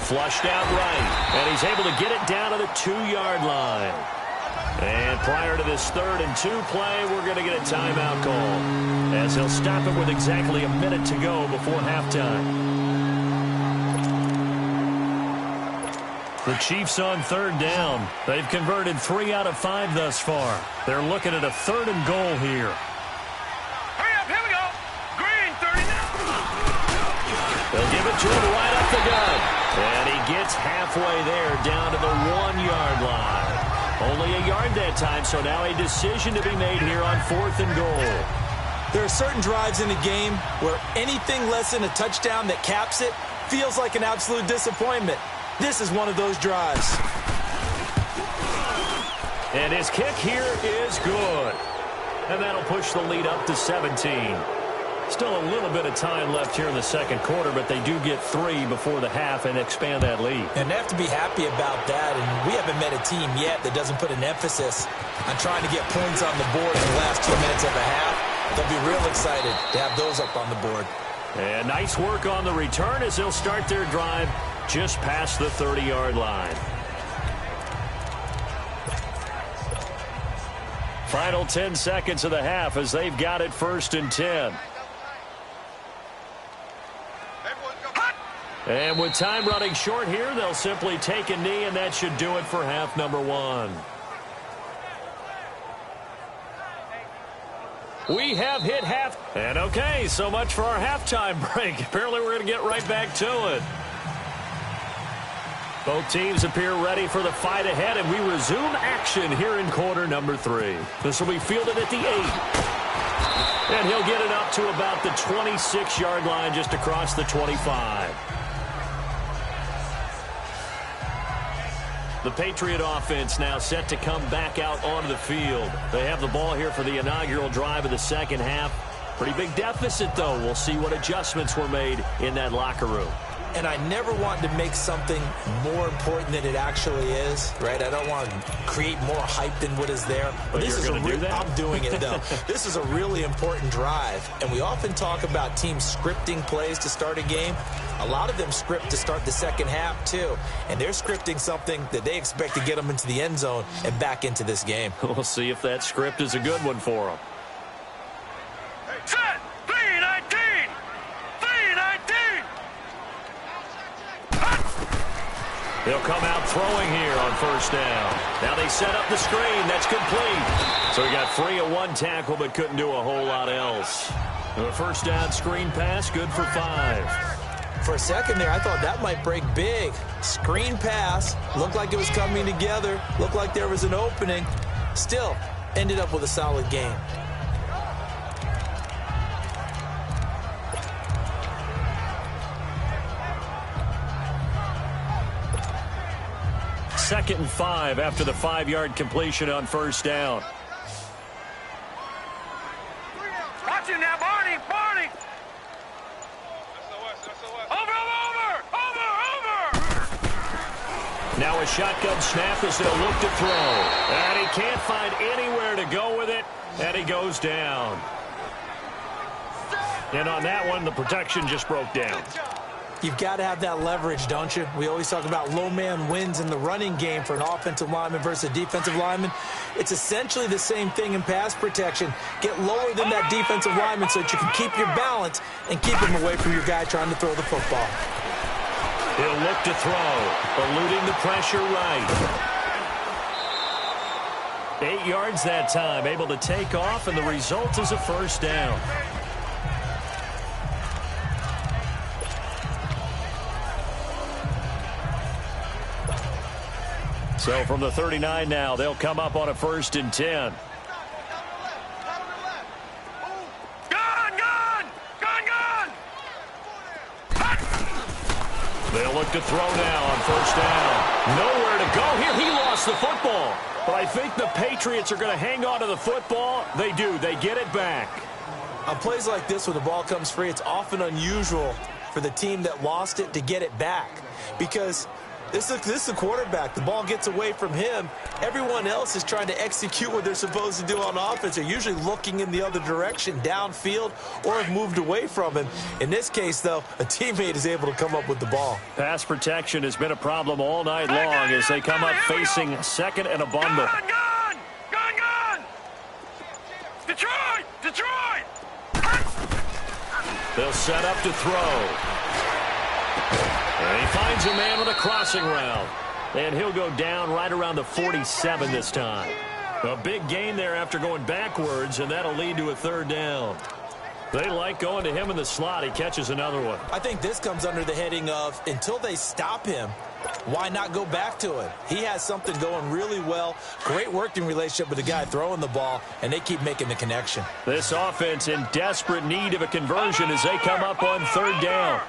Flushed out right, and he's able to get it down to the 2-yard line. And prior to this 3rd and 2 play, we're going to get a timeout call, as he'll stop it with exactly a minute to go before halftime. The Chiefs on 3rd down. They've converted 3 out of 5 thus far. They're looking at a 3rd and goal here. Hurry up, here we go. Green, 39. They'll give it to him right up the gut. And he gets halfway there down to the 1-yard line. Only a yard that time, so now a decision to be made here on 4th and goal. There are certain drives in the game where anything less than a touchdown that caps it feels like an absolute disappointment. This is one of those drives. And his kick here is good. And that'll push the lead up to 17. Still a little bit of time left here in the second quarter, but they do get 3 before the half and expand that lead. And they have to be happy about that. And we haven't met a team yet that doesn't put an emphasis on trying to get points on the board in the last 2 minutes of a half. They'll be real excited to have those up on the board. And nice work on the return as they'll start their drive just past the 30-yard line. Final 10 seconds of the half as they've got it 1st and 10. And with time running short here, they'll simply take a knee, and that should do it for half number 1. We have hit half. And okay, so much for our halftime break. Apparently we're going to get right back to it. Both teams appear ready for the fight ahead, and we resume action here in quarter number 3. This will be fielded at the 8. And he'll get it up to about the 26-yard line, just across the 25. The Patriot offense now set to come back out onto the field. They have the ball here for the inaugural drive of the second half. Pretty big deficit, though. We'll see what adjustments were made in that locker room. And I never want to make something more important than it actually is, right? I don't want to create more hype than what is there. But this you're is going to do that? I'm doing it, though. This is a really important drive. And we often talk about teams scripting plays to start a game. A lot of them script to start the second half, too. And they're scripting something that they expect to get them into the end zone and back into this game. We'll see if that script is a good one for them. Set. 3-19. 3-19. They'll come out throwing here on first down. Now they set up the screen. That's complete. So he got free of 1 tackle, but couldn't do a whole lot else. The first down screen pass, good for 5. For a second there, I thought that might break big. Screen pass. Looked like it was coming together. Looked like there was an opening. Still, ended up with a solid game. Second and 5 after the 5-yard completion on first down. Watch him now, Barney. Barney. Over. Now a shotgun snap as they'll look to throw. And he can't find anywhere to go with it, and he goes down. And on that one, the protection just broke down. You've got to have that leverage, don't you? We always talk about low man wins in the running game for an offensive lineman versus a defensive lineman. It's essentially the same thing in pass protection. Get lower than that defensive lineman so that you can keep your balance and keep him away from your guy trying to throw the football. He'll look to throw, eluding the pressure right. 8 yards that time, able to take off, and the result is a first down. So from the 39 now, they'll come up on a 1st and 10. They'll look to throw now on 1st down. Nowhere to go here. He lost the football. But I think the Patriots are going to hang on to the football. They do. They get it back. On plays like this, when the ball comes free, it's often unusual for the team that lost it to get it back. Because this is the quarterback. The ball gets away from him. Everyone else is trying to execute what they're supposed to do on offense. They're usually looking in the other direction, downfield, or have moved away from him. In this case, though, a teammate is able to come up with the ball. Pass protection has been a problem all night long as they come up facing second and a bundle. Gun! Detroit! They'll set up to throw. And he finds a man with a crossing route. And he'll go down right around the 47 this time. A big gain there after going backwards, and that'll lead to a 3rd down. They like going to him in the slot. He catches another one. I think this comes under the heading of, until they stop him, why not go back to it? He has something going really well. Great working relationship with the guy throwing the ball, and they keep making the connection. This offense in desperate need of a conversion as they come up on 3rd down.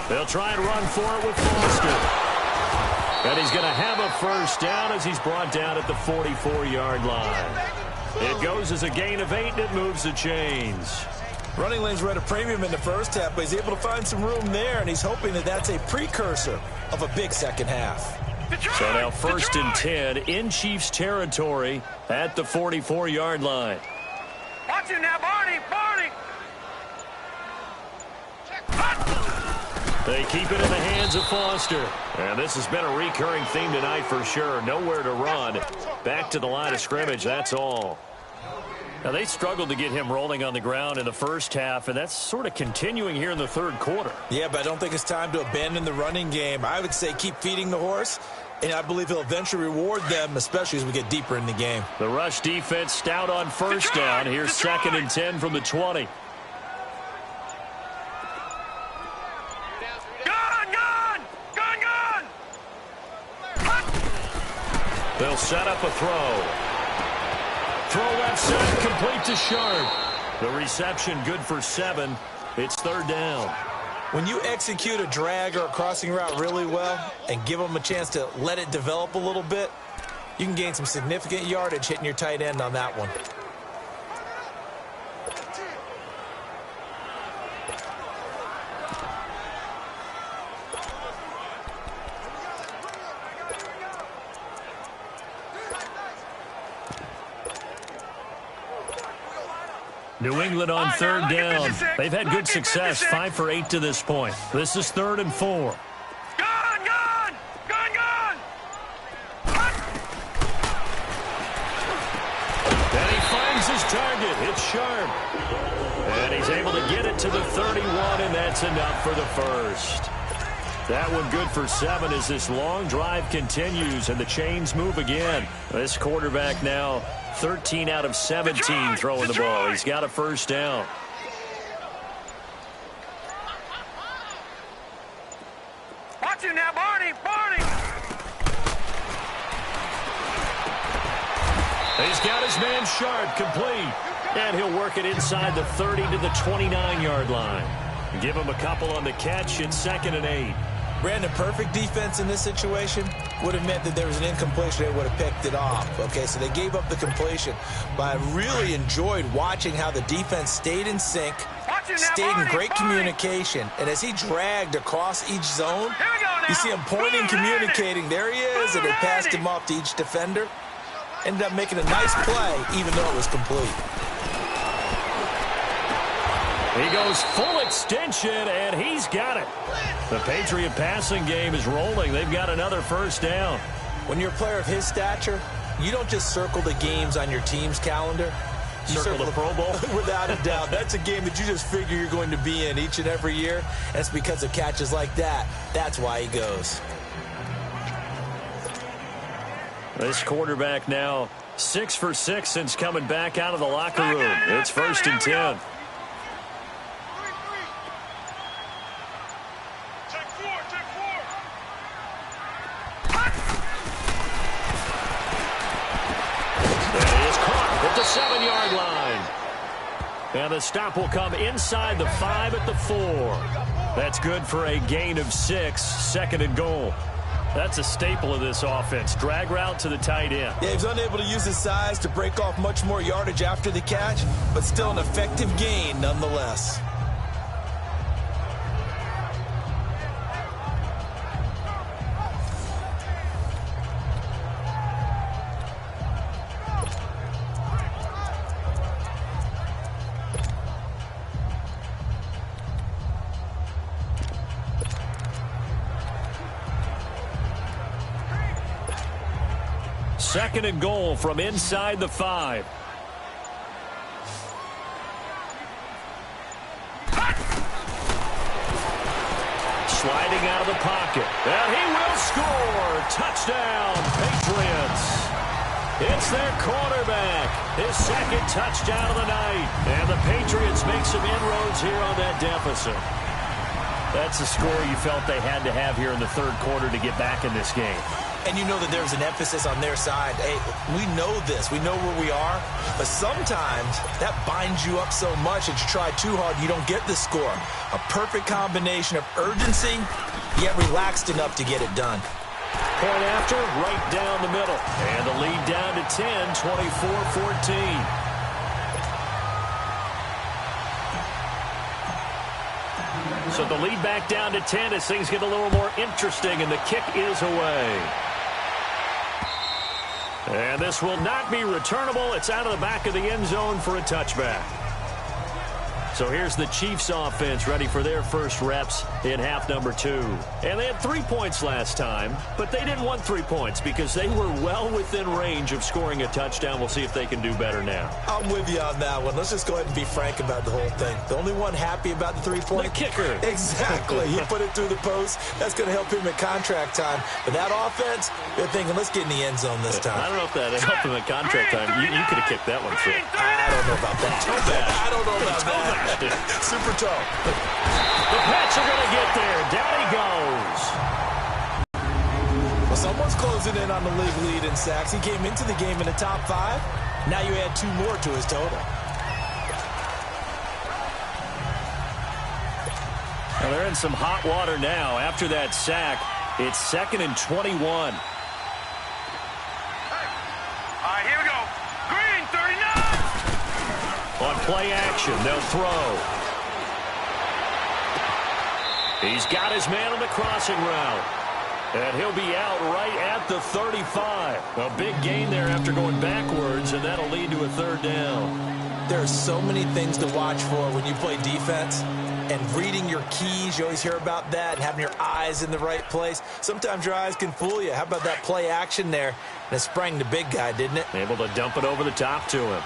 They'll try and run for it with Foster. And he's going to have a 1st down as he's brought down at the 44-yard line. It goes as a gain of 8, and it moves the chains. Running lanes were at a premium in the first half, but he's able to find some room there, and he's hoping that that's a precursor of a big second half. So now 1st and 10 in Chiefs territory at the 44-yard line. Watch him now, Barney! They keep it in the hands of Foster. And this has been a recurring theme tonight for sure. Nowhere to run. Back to the line of scrimmage, that's all. Now, they struggled to get him rolling on the ground in the first half, and that's sort of continuing here in the 3rd quarter. Yeah, but I don't think it's time to abandon the running game. I would say keep feeding the horse, and I believe he'll eventually reward them, especially as we get deeper in the game. The rush defense stout on 1st down. Here's 2nd and 10 from the 20. They'll set up a throw. Throw left side, complete to Sharp. The reception good for 7. It's 3rd down. When you execute a drag or a crossing route really well and give them a chance to let it develop a little bit, you can gain some significant yardage hitting your tight end on that one. New England on 3rd down. They've had good success, 5 for 8 to this point. This is 3rd and 4. Gun! And he finds his target. It's Sharp. And he's able to get it to the 31, and that's enough for the 1st. That one good for 7 as this long drive continues, and the chains move again. This quarterback now 13 out of 17 throwing the ball. He's got a 1st down. Watch him now, Barney! He's got his man Sharp, complete. And he'll work it inside the 30 to the 29-yard line. Give him a couple on the catch. It's 2nd and 8. Brandon, perfect defense in this situation would have meant that there was an incompletion. They would have picked it off. Okay, so they gave up the completion. But I really enjoyed watching how the defense stayed in sync, stayed in great communication. And as he dragged across each zone, you see him pointing, communicating. There he is, and they passed him off to each defender. Ended up making a nice play, even though it was complete. He goes full extension, and he's got it. The Patriot passing game is rolling. They've got another first down. When you're a player of his stature, you don't just circle the games on your team's calendar. You circle the Pro Bowl? Without a doubt. That's a game that you just figure you're going to be in each and every year. And it's because of catches like that. That's why he goes. This quarterback now 6 for 6 since coming back out of the locker room. It's 1st and 10. At the 7-yard line. And the stop will come inside the 5 at the 4. That's good for a gain of 6, 2nd and goal. That's a staple of this offense. Drag route to the tight end. Yeah, he was unable to use his size to break off much more yardage after the catch, but still an effective gain nonetheless. Second and goal from inside the 5. Sliding out of the pocket. And he will score. Touchdown, Patriots. It's their quarterback. His 2nd touchdown of the night. And the Patriots make some inroads here on that deficit. That's the score you felt they had to have here in the 3rd quarter to get back in this game. And you know that there's an emphasis on their side. Hey, we know this. We know where we are. But sometimes that binds you up so much that you try too hard, you don't get the score. A perfect combination of urgency, yet relaxed enough to get it done. Point after, right down the middle. And the lead down to 10, 24-14. So the lead back down to 10 as things get a little more interesting, and the kick is away. And this will not be returnable. It's out of the back of the end zone for a touchback. So here's the Chiefs offense ready for their first reps in half number 2. And they had 3 points last time, but they didn't want 3 points because they were well within range of scoring a touchdown. We'll see if they can do better now. I'm with you on that one. Let's just go ahead and be frank about the whole thing. The only one happy about the 3-point? The kicker. Exactly. He put it through the post. That's going to help him at contract time. But that offense, they're thinking, let's get in the end zone this time. I don't know if that helped him at contract time. You could have kicked that one through. I don't know about that. I don't know about that. Super toe. The Pats are going to get there. Down he goes. Well, someone's closing in on the league lead in sacks. He came into the game in the top 5. Now you add 2 more to his total. Well, they're in some hot water now. After that sack, it's 2nd and 21. All right, here we go. Green, 39. On play action, they'll throw. He's got his man on the crossing route. And he'll be out right at the 35. A big gain there after going backwards, and that'll lead to a 3rd down. There are so many things to watch for when you play defense. And reading your keys, you always hear about that, and having your eyes in the right place. Sometimes your eyes can fool you. How about that play action there? And it sprang the big guy, didn't it? Able to dump it over the top to him.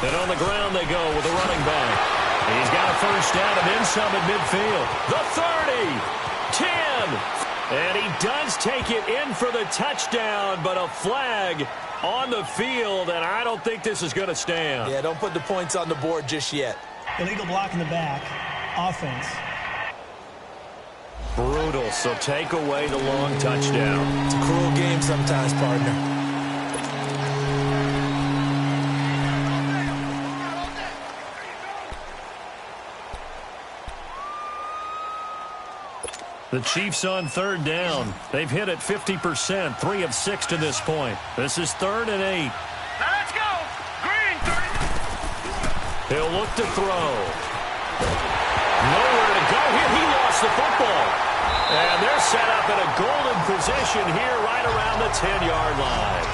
And on the ground they go with a running back. He's got a first down and then some at midfield. The 30, 10, and he does take it in for the touchdown, but a flag on the field, and I don't think this is going to stand. Yeah, don't put the points on the board just yet. Illegal block in the back. Offense. Brutal, so take away the long touchdown. It's a cruel game sometimes, partner. The Chiefs on 3rd down. They've hit it 50%, 3 of 6 to this point. This is 3rd and 8. Now let's go. Green, 30. He'll look to throw. Nowhere to go here. He lost the football. And they're set up in a golden position here right around the 10-yard line.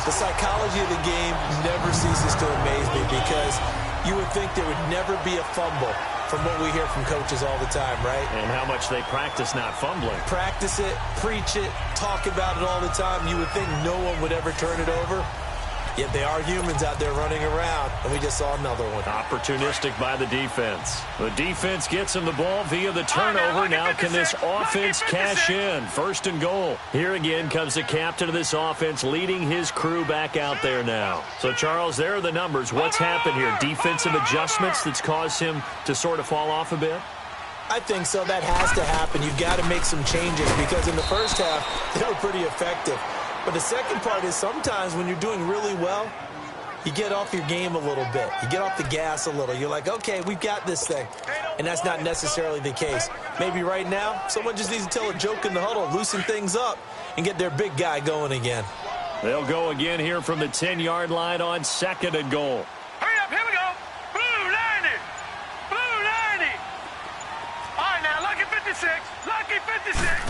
The psychology of the game never ceases to amaze me because you would think there would never be a fumble from what we hear from coaches all the time, right? And how much they practice not fumbling. Practice it, preach it, talk about it all the time. You would think no one would ever turn it over. Yet they are humans out there running around, and we just saw another one. Opportunistic by the defense. The defense gets him the ball via the turnover. Now can this offense cash in? First and goal. Here again comes the captain of this offense leading his crew back out there now. So, Charles, there are the numbers. What's happened here? Defensive adjustments that's caused him to sort of fall off a bit? I think so. That has to happen. You've got to make some changes because in the first half, they were pretty effective. But the second part is sometimes when you're doing really well, you get off your game a little bit. You get off the gas a little. You're like, okay, we've got this thing. And that's not necessarily the case. Maybe right now, someone just needs to tell a joke in the huddle, loosen things up, and get their big guy going again. They'll go again here from the 10-yard line on second and goal. Hurry up, here we go. Blue 90. Blue 90. All right, now, lucky 56. Lucky 56.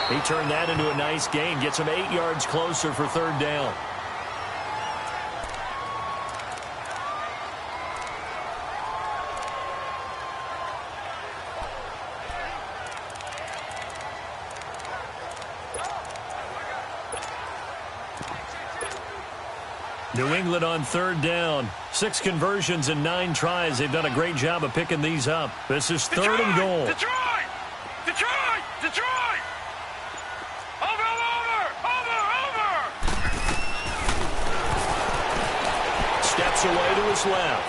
He turned that into a nice gain. Gets him 8 yards closer for third down. New England on third down. 6 conversions and 9 tries. They've done a great job of picking these up. This is third and goal. Detroit! Detroit! Detroit! Over! Steps away to his left.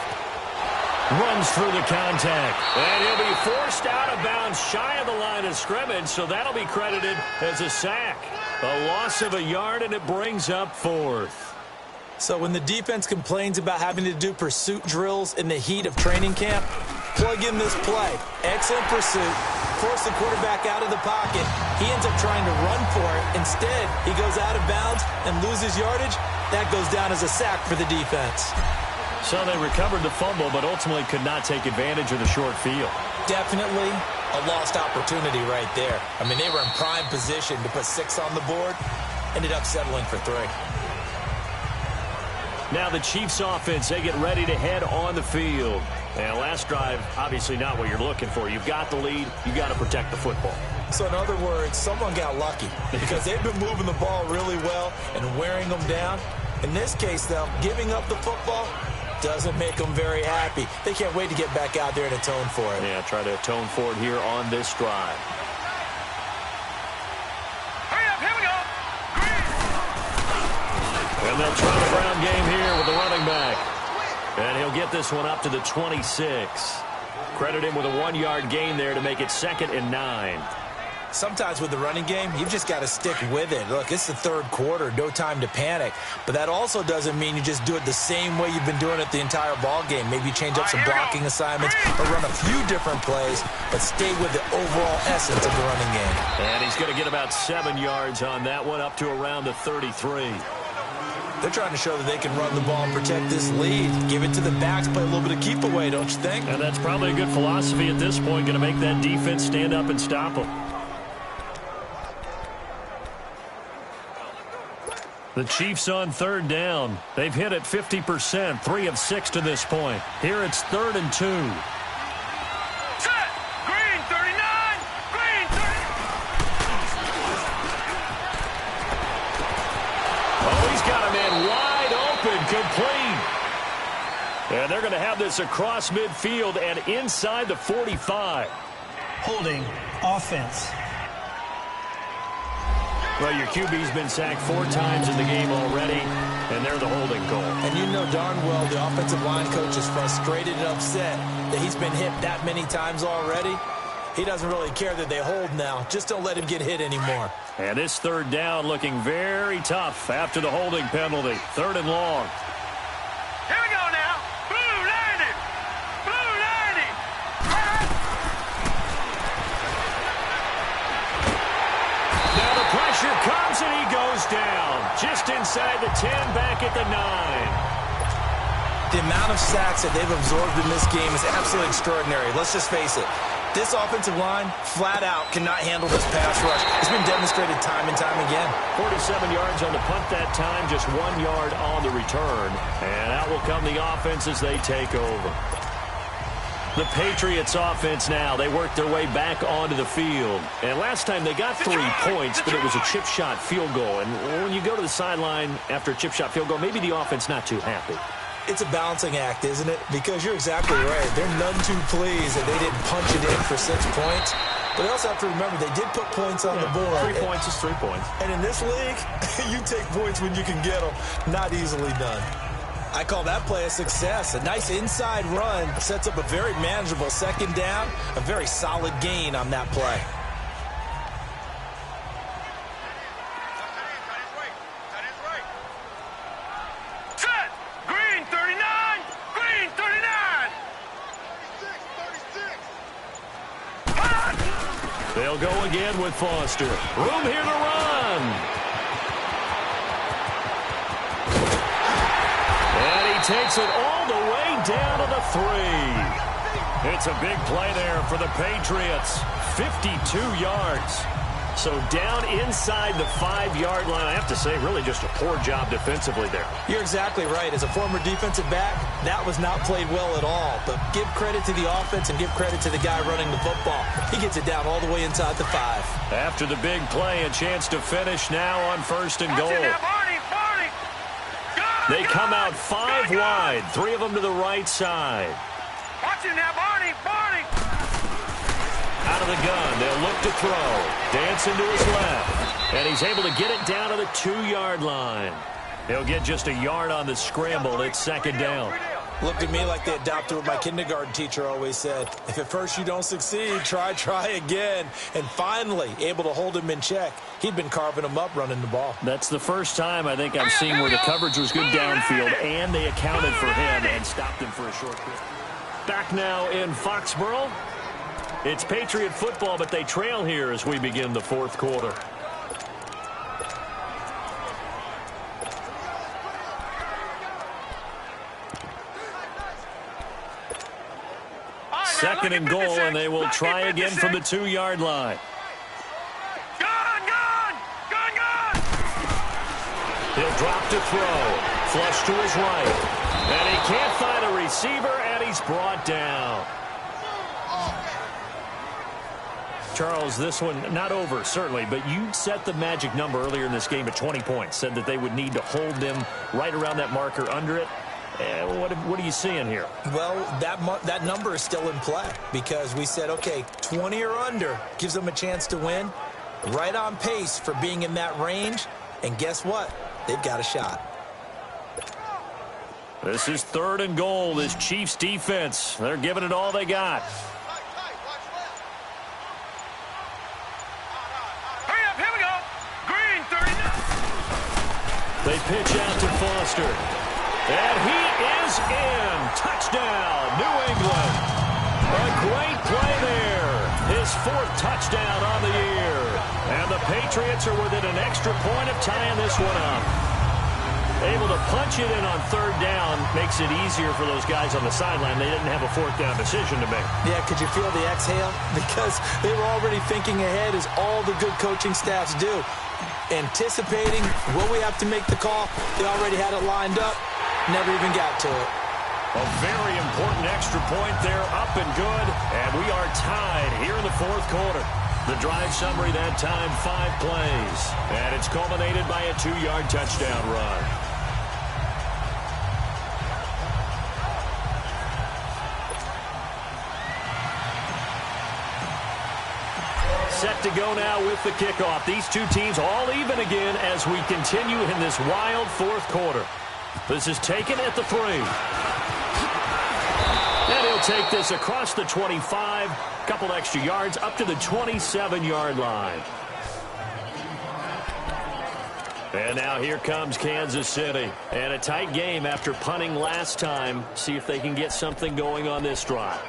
Runs through the contact. And he'll be forced out of bounds shy of the line of scrimmage, so that'll be credited as a sack. A loss of a yard, and it brings up fourth. So when the defense complains about having to do pursuit drills in the heat of training camp, plug in this play. Excellent pursuit. Force the quarterback out of the pocket. He ends up trying to run for it. Instead, he goes out of bounds and loses yardage. That goes down as a sack for the defense. So they recovered the fumble, but ultimately could not take advantage of the short field. Definitely a lost opportunity right there. I mean, they were in prime position to put 6 on the board. Ended up settling for 3. Now the Chiefs offense, they get ready to head on the field. And last drive, obviously not what you're looking for. You've got the lead. You've got to protect the football. So in other words, someone got lucky because they've been moving the ball really well and wearing them down. In this case, though, giving up the football doesn't make them very happy. They can't wait to get back out there and atone for it. Yeah, try to atone for it here on this drive. And they'll try the ground game here with the running back. And he'll get this one up to the 26. Credit him with a 1-yard gain there to make it 2nd and 9. Sometimes with the running game, you've just got to stick with it. Look, it's the third quarter, no time to panic. But that also doesn't mean you just do it the same way you've been doing it the entire ball game. Maybe change up some blocking assignments or run a few different plays, but stay with the overall essence of the running game. And he's going to get about 7 yards on that one, up to around the 33. They're trying to show that they can run the ball and protect this lead. Give it to the backs, play a little bit of keep away, don't you think? And that's probably a good philosophy at this point, going to make that defense stand up and stop them. The Chiefs on third down. They've hit it 50%, 3 of 6 to this point. Here it's 3rd and 2. Set! Green 39! Green 30! Oh, he's got a man wide open, complete. And they're going to have this across midfield and inside the 45. Holding offense. Well, your QB's been sacked 4 times in the game already, and they're the holding call. And you know darn well the offensive line coach is frustrated and upset that he's been hit that many times already. He doesn't really care that they hold now. Just don't let him get hit anymore. And this third down looking very tough after the holding penalty. 3rd and long. Here we go now. Blue 90. Blue 90. Now the pressure comes and he goes down. Just inside the 10, back at the 9. The amount of sacks that they've absorbed in this game is absolutely extraordinary. Let's just face it. This offensive line, flat out, cannot handle this pass rush. It's been demonstrated time and time again. 47 yards on the punt that time, just 1 yard on the return. And out will come the offense as they take over. The Patriots offense now, they work their way back onto the field. And last time they got 3 points, but it was a chip shot field goal. And when you go to the sideline after a chip shot field goal, maybe the offense not too happy. It's a balancing act, isn't it? Because you're exactly right. They're none too pleased that they didn't punch it in for 6 points. But they also have to remember they did put points on the board. 3 points is 3 points. And in this league, you take points when you can get them. Not easily done. I call that play a success. A nice inside run sets up a very manageable second down. A very solid gain on that play. Set. Green 39. Green 39. 36. They'll go again with Foster. Room here to run. Takes it all the way down to the 3. It's a big play there for the Patriots. 52 yards. So down inside the 5-yard line. I have to say, really just a poor job defensively there. You're exactly right. As a former defensive back, that was not played well at all. But give credit to the offense and give credit to the guy running the football. He gets it down all the way inside the 5. After the big play, a chance to finish now on 1st and goal. They come out 5 wide, 3 of them to the right side. Watch it now, Barney. Out of the gun, they'll look to throw. Dancing to his left. And he's able to get it down to the 2-yard line. He'll get just a yard on the scramble. It's 2nd down. Looked at me like they adopted what my kindergarten teacher always said. If at first you don't succeed, try again. And finally, able to hold him in check. He'd been carving him up running the ball. That's the first time I think I've seen where the coverage was good downfield, and they accounted for him and stopped him for a short bit. Back now in Foxborough. It's Patriot football, but they trail here as we begin the 4th quarter. Second and goal, and they will try again from the 2-yard line. Gun! He'll drop to throw. Flush to his right. And he can't find a receiver, and he's brought down. Charles, this one not over, certainly, but you set the magic number earlier in this game at 20 points. Said that they would need to hold them right around that marker under it. What are you seeing here? Well, that number is still in play because we said, okay, 20 or under gives them a chance to win. Right on pace for being in that range. And guess what? They've got a shot. This is 3rd and goal, this Chiefs defense. They're giving it all they got. Hurry up, here we go. Green 39. They pitch out to Foster. And he is in. Touchdown, New England. A great play there. His 4th touchdown on the year. And the Patriots are within an extra point of tying this one up. Able to punch it in on 3rd down makes it easier for those guys on the sideline. They didn't have a 4th down decision to make. Yeah, could you feel the exhale? Because they were already thinking ahead as all the good coaching staffs do. Anticipating, will we have to make the call? They already had it lined up. Never even got to it. A very important extra point there, up and good, and we are tied here in the 4th quarter. The drive summary that time, 5 plays, and it's culminated by a 2-yard touchdown run. Set to go now with the kickoff. These two teams all even again as we continue in this wild 4th quarter. This is taken at the 3. And he'll take this across the 25, couple extra yards, up to the 27-yard line. And now here comes Kansas City. And a tight game after punting last time. See if they can get something going on this drive.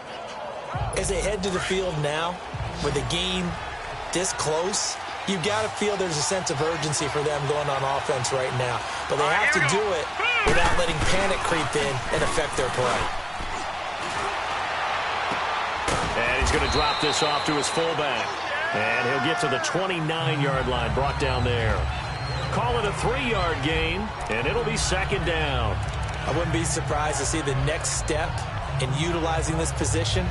As they head to the field now, with the game this close, you've got to feel there's a sense of urgency for them going on offense right now. But they have to do it without letting panic creep in and affect their play. And he's He's going to drop this off to his fullback. And he'll get to the 29-yard line, brought down there. Call it a 3-yard gain, and it'll be second down. I wouldn't be surprised to see the next step in utilizing this position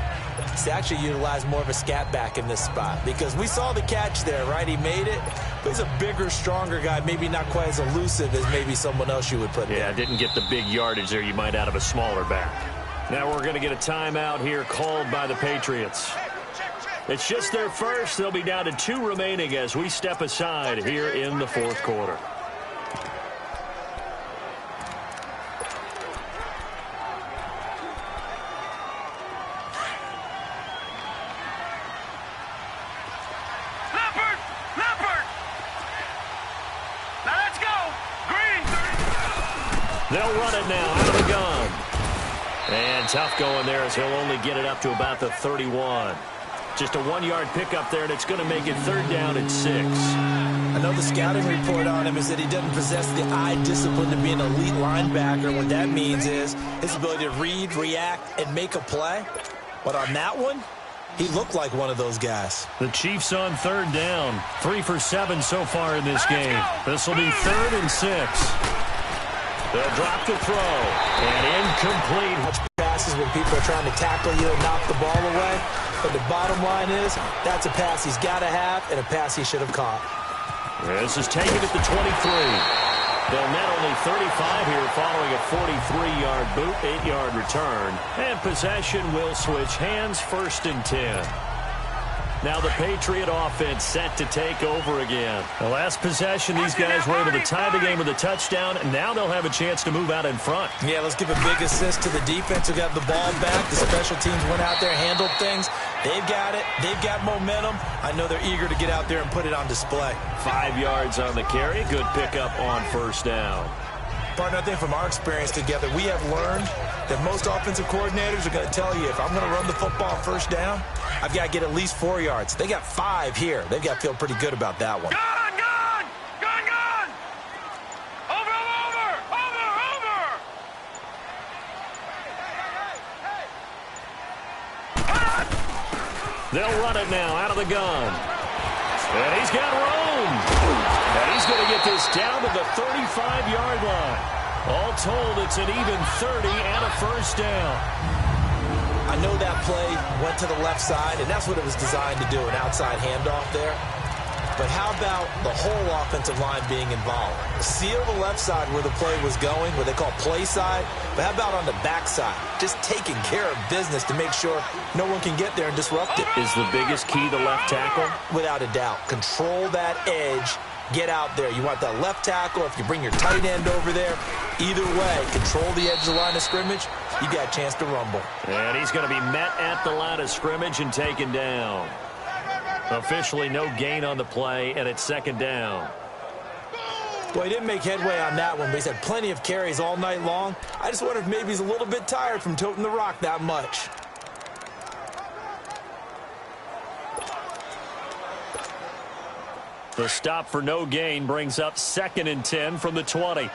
is to actually utilize more of a scat back in this spot, because we saw the catch there, right? He made it, but he's a bigger, stronger guy, maybe not quite as elusive as maybe someone else you would put there. Yeah, didn't get the big yardage there you might out of a smaller back. Now we're going to get a timeout here called by the Patriots. It's just their first. They'll be down to 2 remaining as we step aside here in the fourth quarter. They'll run it now out of the gun. And tough going there as he'll only get it up to about the 31. Just a 1-yard pickup there, and it's going to make it 3rd down and 6. I know the scouting report on him is that he doesn't possess the eye discipline to be an elite linebacker. What that means is his ability to read, react, and make a play. But on that one, he looked like one of those guys. The Chiefs on 3rd down. 3 for 7 so far in this game. This will be 3rd and 6. They'll drop the throw. And incomplete. Much passes when people are trying to tackle you and knock the ball away. But the bottom line is, that's a pass he's got to have and a pass he should have caught. This is taken at the 23. They'll net only 35 here following a 43-yard boot, 8-yard return. And possession will switch hands, 1st and 10. Now the Patriot offense set to take over again. The last possession, these guys were able to tie the game with a touchdown, and now they'll have a chance to move out in front. Yeah, let's give a big assist to the defense who got the ball back. The special teams went out there, handled things. They've got it. They've got momentum. I know they're eager to get out there and put it on display. 5 yards on the carry. Good pickup on 1st down. Partner, I think from our experience together, we have learned that most offensive coordinators are going to tell you, if I'm going to run the football 1st down, I've got to get at least 4 yards. They got 5 here. They've got to feel pretty good about that one. Gun! Gun! Gun! Gun! Over! Over! Over! Over! They'll run it now out of the gun. And he's got room. And he's going to get this down to the 35-yard line. All told, it's an even 30 and a 1st down. I know that play went to the left side, and that's what it was designed to do, an outside handoff there. But how about the whole offensive line being involved? Seal the left side where the play was going, what they call play side. But how about on the back side? Just taking care of business to make sure no one can get there and disrupt it. Is the biggest key the left tackle? Without a doubt. Control that edge. Get out there. You want that left tackle. If you bring your tight end over there, either way, control the edge of the line of scrimmage, you got a chance to rumble. And he's going to be met at the line of scrimmage and taken down. Officially no gain on the play, and it's 2nd down. Well, he didn't make headway on that one, but he's had plenty of carries all night long. I just wonder if maybe he's a little bit tired from toting the rock that much. The stop for no gain brings up 2nd and 10 from the 20.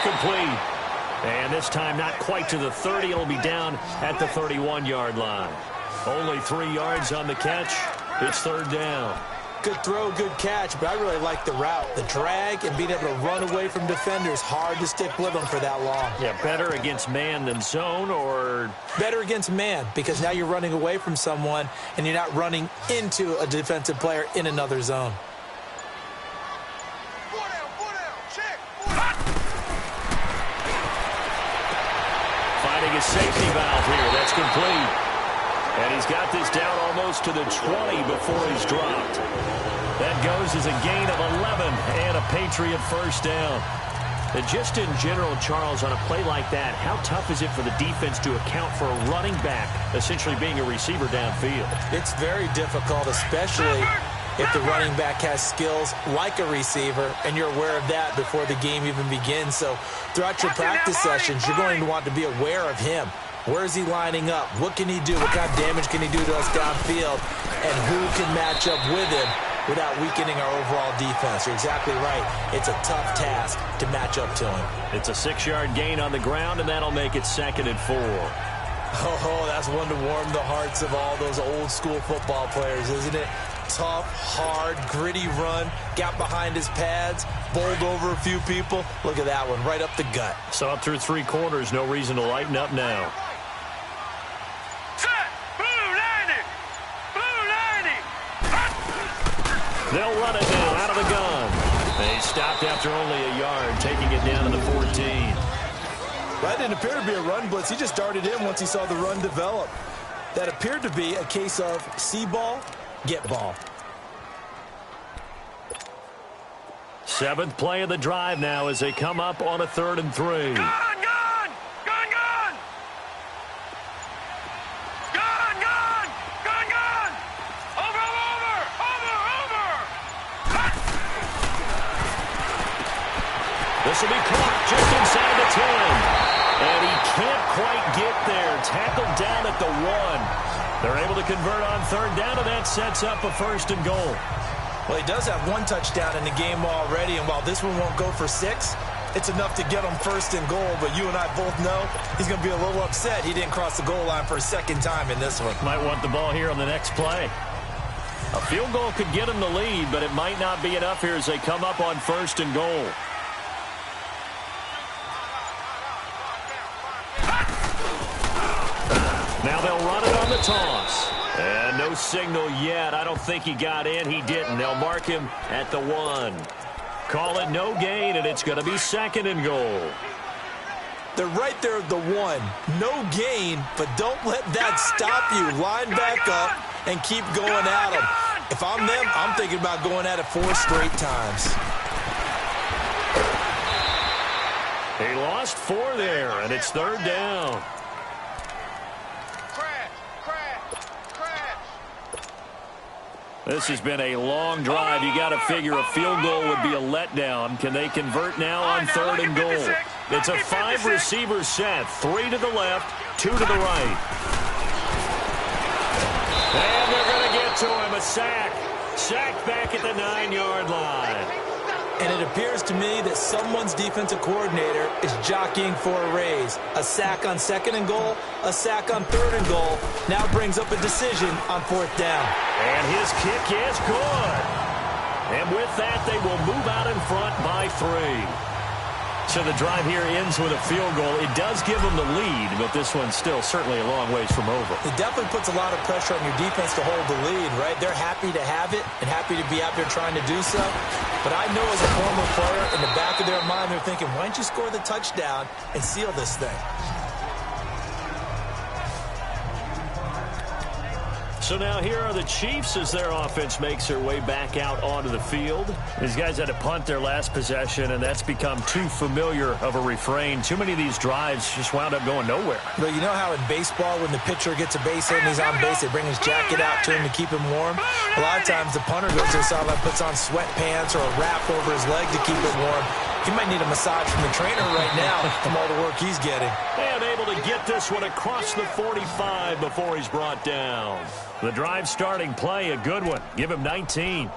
Complete. And this time not quite to the 30. It'll be down at the 31-yard line. Only 3 yards on the catch. It's 3rd down. Good throw, good catch, but I really like the route. The drag and being able to run away from defenders, hard to stick with them for that long. Yeah, better against man than zone, or? Better against man, because now you're running away from someone and you're not running into a defensive player in another zone. Finding a safety valve here. That's complete. And he's got this down almost to the 20 before he's dropped. That goes as a gain of 11 and a Patriot 1st down. And just in general, Charles, on a play like that, how tough is it for the defense to account for a running back essentially being a receiver downfield? It's very difficult, especially if the running back has skills like a receiver, and you're aware of that before the game even begins. So throughout your practice sessions, you're going to want to be aware of him. Where is he lining up? What can he do? What kind of damage can he do to us downfield? And who can match up with him without weakening our overall defense. You're exactly right. It's a tough task to match up to him. It's a 6-yard gain on the ground, and that'll make it 2nd and 4. Oh, that's one to warm the hearts of all those old-school football players, isn't it? Tough, hard, gritty run, got behind his pads, bowled over a few people. Look at that one, right up the gut. So up through 3 quarters, no reason to lighten up now. Set. Blue 90. Blue 90. They'll run it now out of the gun. They stopped after only a yard, taking it down to the 14. That didn't appear to be a run blitz. He just darted in once he saw the run develop. That appeared to be a case of see ball, get ball. 7th play of the drive now as they come up on a 3rd and 3. Gun, gun. Gun, gun. Gun, gun. Gun, gun. Over, over. Over, over. This will be caught just inside the 10. And he can't quite get there. Tackled down at the 1. They're able to convert on 3rd down, and that sets up a 1st and goal. Well, he does have 1 touchdown in the game already, and while this one won't go for 6, it's enough to get him 1st and goal. But you and I both know he's going to be a little upset he didn't cross the goal line for a 2nd time in this one. Might want the ball here on the next play. A field goal could get him the lead, but it might not be enough here as they come up on 1st and goal. Now they'll run it on the toss. And no signal yet. I don't think he got in. He didn't. They'll mark him at the 1. Call it no gain, and it's going to be 2nd and goal. They're right there at the 1. No gain, but don't let that stop you. Line back up and keep going at them. If I'm them, I'm thinking about going at it 4 straight times. He lost 4 there, and it's 3rd down. This has been a long drive. You got to figure a field goal would be a letdown. Can they convert now on 3rd and goal? It's a 5-receiver set. 3 to the left, 2 to the right. And they're going to get to him. A sack. Sacked back at the 9-yard line. And it appears to me that someone's defensive coordinator is jockeying for a raise. A sack on 2nd and goal, a sack on 3rd and goal. Now brings up a decision on 4th down. And his kick is good. And with that, they will move out in front by 3. So the drive here ends with a field goal. It does give them the lead, but this one's still certainly a long ways from over. It definitely puts a lot of pressure on your defense to hold the lead, right? They're happy to have it and happy to be out there trying to do so. But I know as a former player, in the back of their mind, they're thinking, why don't you score the touchdown and seal this thing? So now here are the Chiefs as their offense makes their way back out onto the field. These guys had to punt their last possession, and that's become too familiar of a refrain. Too many of these drives just wound up going nowhere. But you know how in baseball, when the pitcher gets a base hit and he's on base, they bring his jacket out to him to keep him warm? A lot of times the punter goes to the sideline, puts on sweatpants or a wrap over his leg to keep it warm. He might need a massage from the trainer right now from all the work he's getting. And able to get this one across the 45 before he's brought down. The drive starting play, a good one. Give him 19.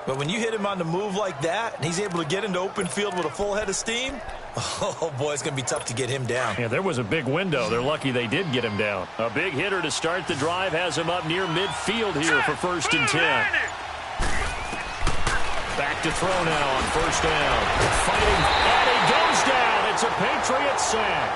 But when you hit him on the move like that, and he's able to get into open field with a full head of steam, oh, boy, it's going to be tough to get him down. Yeah, there was a big window. They're lucky they did get him down. A big hitter to start the drive has him up near midfield here for 1st and 10. Back to throw now on 1st down. Fighting, and he goes down. It's a Patriots sack.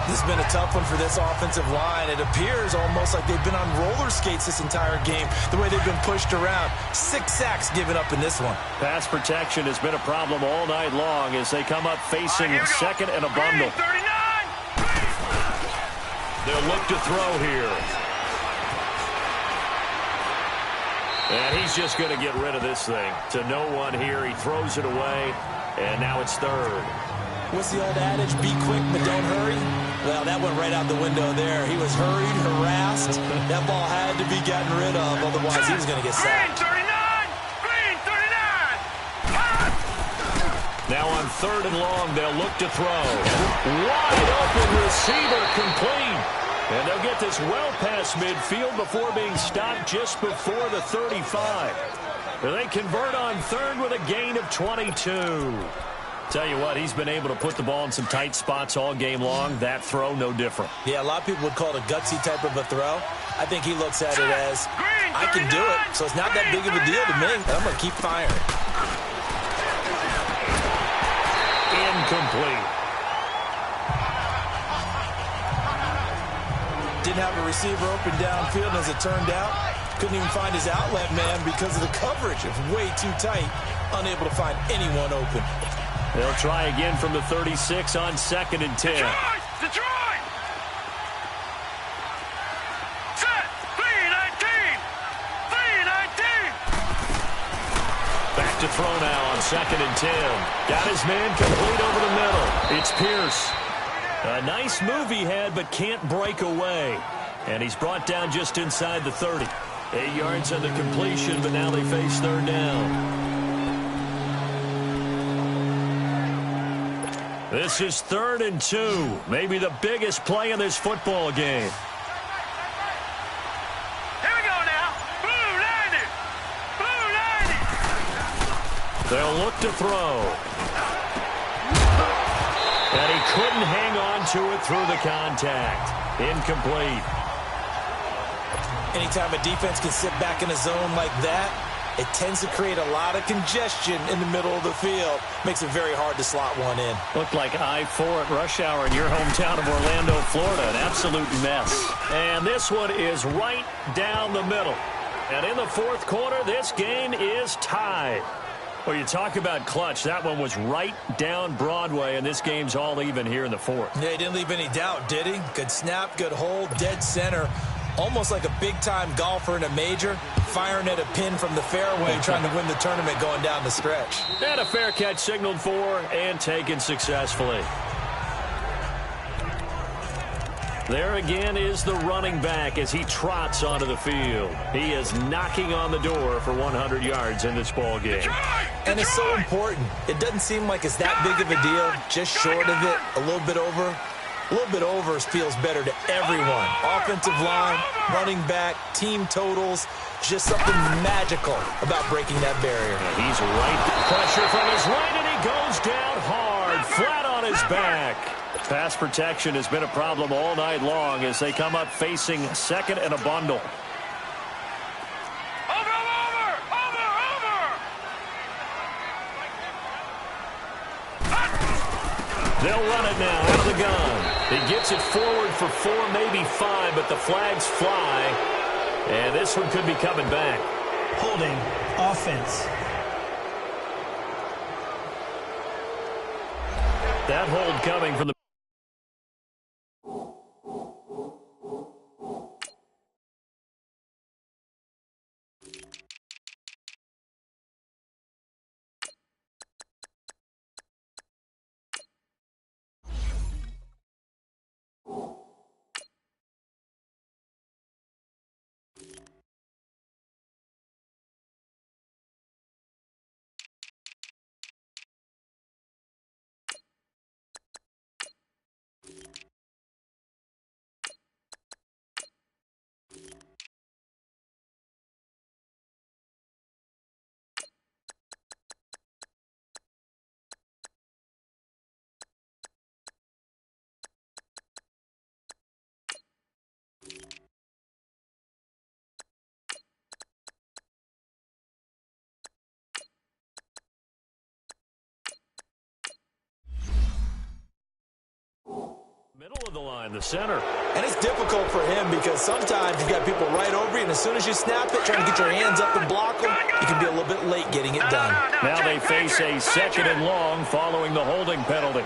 This has been a tough one for this offensive line. It appears almost like they've been on roller skates this entire game, the way they've been pushed around. 6 sacks given up in this one. Pass protection has been a problem all night long as they come up facing 2nd and a bundle. They'll look to throw here. And he's just going to get rid of this thing. To no one here. He throws it away, and now it's 3rd. What's the old adage? Be quick, but don't hurry. Well, that went right out the window there. He was hurried, harassed. That ball had to be gotten rid of, otherwise he was going to get sacked. Green 39! Now on 3rd and long, they'll look to throw. Wide open receiver complete. And they'll get this well past midfield before being stopped just before the 35. They convert on third with a gain of 22. Tell you what, he's been able to put the ball in some tight spots all game long. That throw, no different. Yeah, a lot of people would call it a gutsy type of a throw. I think he looks at it as, I can do it, so it's not that big of a deal to me. I'm going to keep firing. Incomplete. Didn't have a receiver open downfield, and as it turned out, couldn't even find his outlet man because of the coverage. It's way too tight, unable to find anyone open. They'll try again from the 36 on 2nd and 10. Detroit! Set! 3-19! 3-19! Back to throw now on 2nd and 10. Got his man complete over the middle. It's Pierce. A nice move he had, but can't break away. And he's brought down just inside the 30. 8 yards on the completion, but now they face third down. This is 3rd and 2. Maybe the biggest play in this football game. Here we go now. Blue 90! Blue 90! They'll look to throw. And he couldn't hang on to it through the contact. Incomplete. Anytime a defense can sit back in a zone like that, it tends to create a lot of congestion in the middle of the field. Makes it very hard to slot one in. Looked like I-4 at rush hour in your hometown of Orlando, Florida. An absolute mess. And this one is right down the middle. And in the 4th quarter, this game is tied. Well, you talk about clutch. That one was right down Broadway, and this game's all even here in the 4th. Yeah, he didn't leave any doubt, did he? Good snap, good hold, dead center. Almost like a big-time golfer in a major, firing at a pin from the fairway, trying to win the tournament going down the stretch. And a fair catch signaled for and taken successfully. There again is the running back as he trots onto the field. He is knocking on the door for 100 yards in this ball game. And it's so important. It doesn't seem like it's that big of a deal, just short of it, a little bit over. A little bit over feels better to everyone. Offensive line, running back, team totals, just something magical about breaking that barrier. He's right. Pressure from his right, and he goes down hard, flat on his back. Pass protection has been a problem all night long as they come up facing 2nd and a bundle. They'll run it now out of the gun. He gets it forward for 4, maybe 5, but the flags fly. And this one could be coming back. Holding offense. That hold coming from the middle of the line, the center. And it's difficult for him because sometimes you've got people right over you, and as soon as you snap it, trying to get your hands up and block them, you can be a little bit late getting it done. Now they face a 2nd and long following the holding penalty.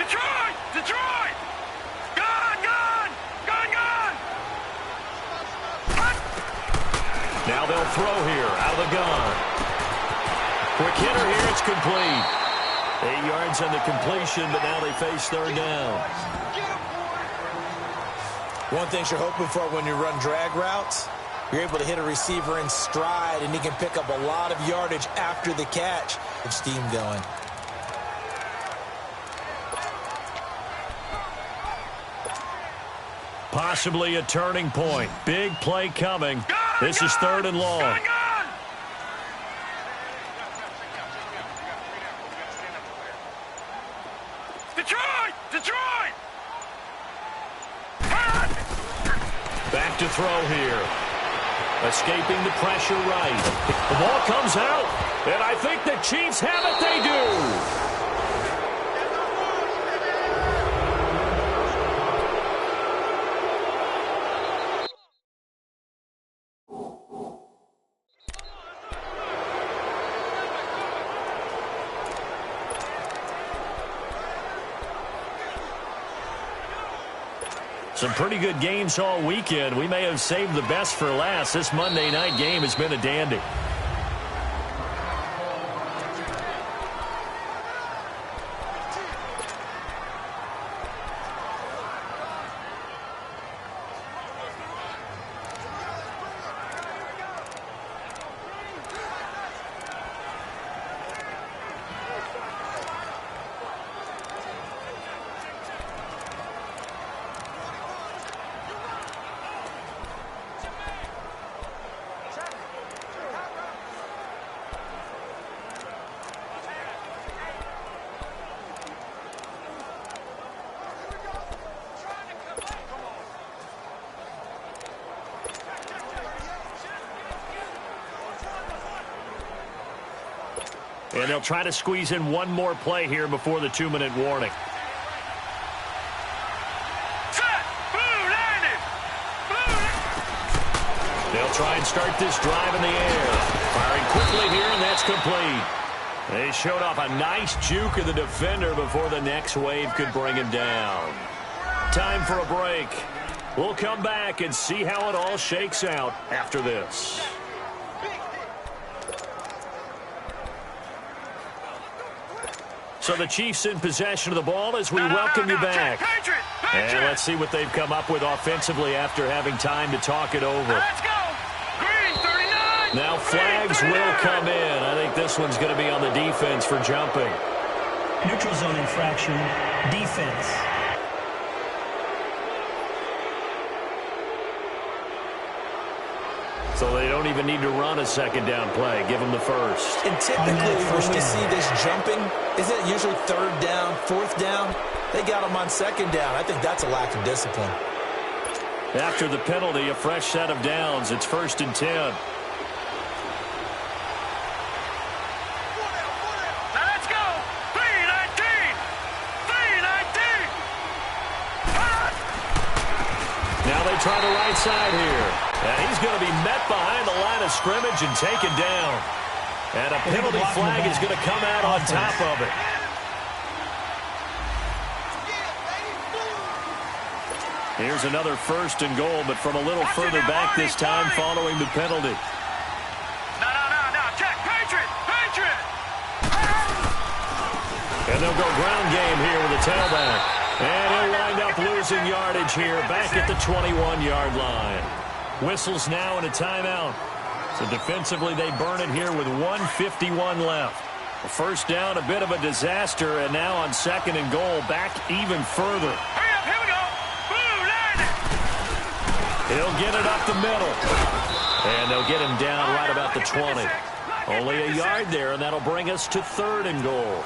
Detroit! Detroit! Gun! Gun! Gun! Gun! Now they'll throw here out of the gun. Quick hitter here, it's complete. 8 yards on the completion, but now they face third down. One thing you're hoping for when you run drag routes, you're able to hit a receiver in stride, and he can pick up a lot of yardage after the catch. With steam going. Possibly a turning point. Big play coming. This is 3rd and long. Detroit! Detroit! Back to throw here. Escaping the pressure right. The ball comes out, and I think the Chiefs have it. They do. Some pretty good games all weekend. We may have saved the best for last. This Monday night game has been a dandy. And they'll try to squeeze in one more play here before the 2-minute warning. Set! Blue landed! They'll try and start this drive in the air. Firing quickly here, and that's complete. They showed off a nice juke of the defender before the next wave could bring him down. Time for a break. We'll come back and see how it all shakes out after this. So the Chiefs in possession of the ball as we welcome you back. And let's see what they've come up with offensively after having time to talk it over. Let's go! Green 39! Now flags will come in. I think this one's going to be on the defense for jumping. Neutral zone infraction, defense. So they don't even need to run a second down play. Give them the first. And typically when we see this jumping, isn't it usually 3rd down, 4th down? They got them on 2nd down. I think that's a lack of discipline. After the penalty, a fresh set of downs. It's 1st and 10. Now let's go! 319! 319! Now they try the right side here. And he's going to be met behind the line of scrimmage and taken down. And a penalty flag is going to come out on top of it. Here's another 1st and goal, but from a little further back this time following the penalty. No. Check. Patriot! Patriot! And they'll go ground game here with a tailback. And he'll wind up losing yardage here back at the 21-yard line. Whistles now and a timeout. So defensively, they burn it here with 1:51 left. A 1st down, a bit of a disaster, and now on 2nd and goal, back even further. Hurry up, here we go! Blue landed! He'll get it up the middle. And they'll get him down right about the 20. Only a yard there, and that'll bring us to 3rd and goal.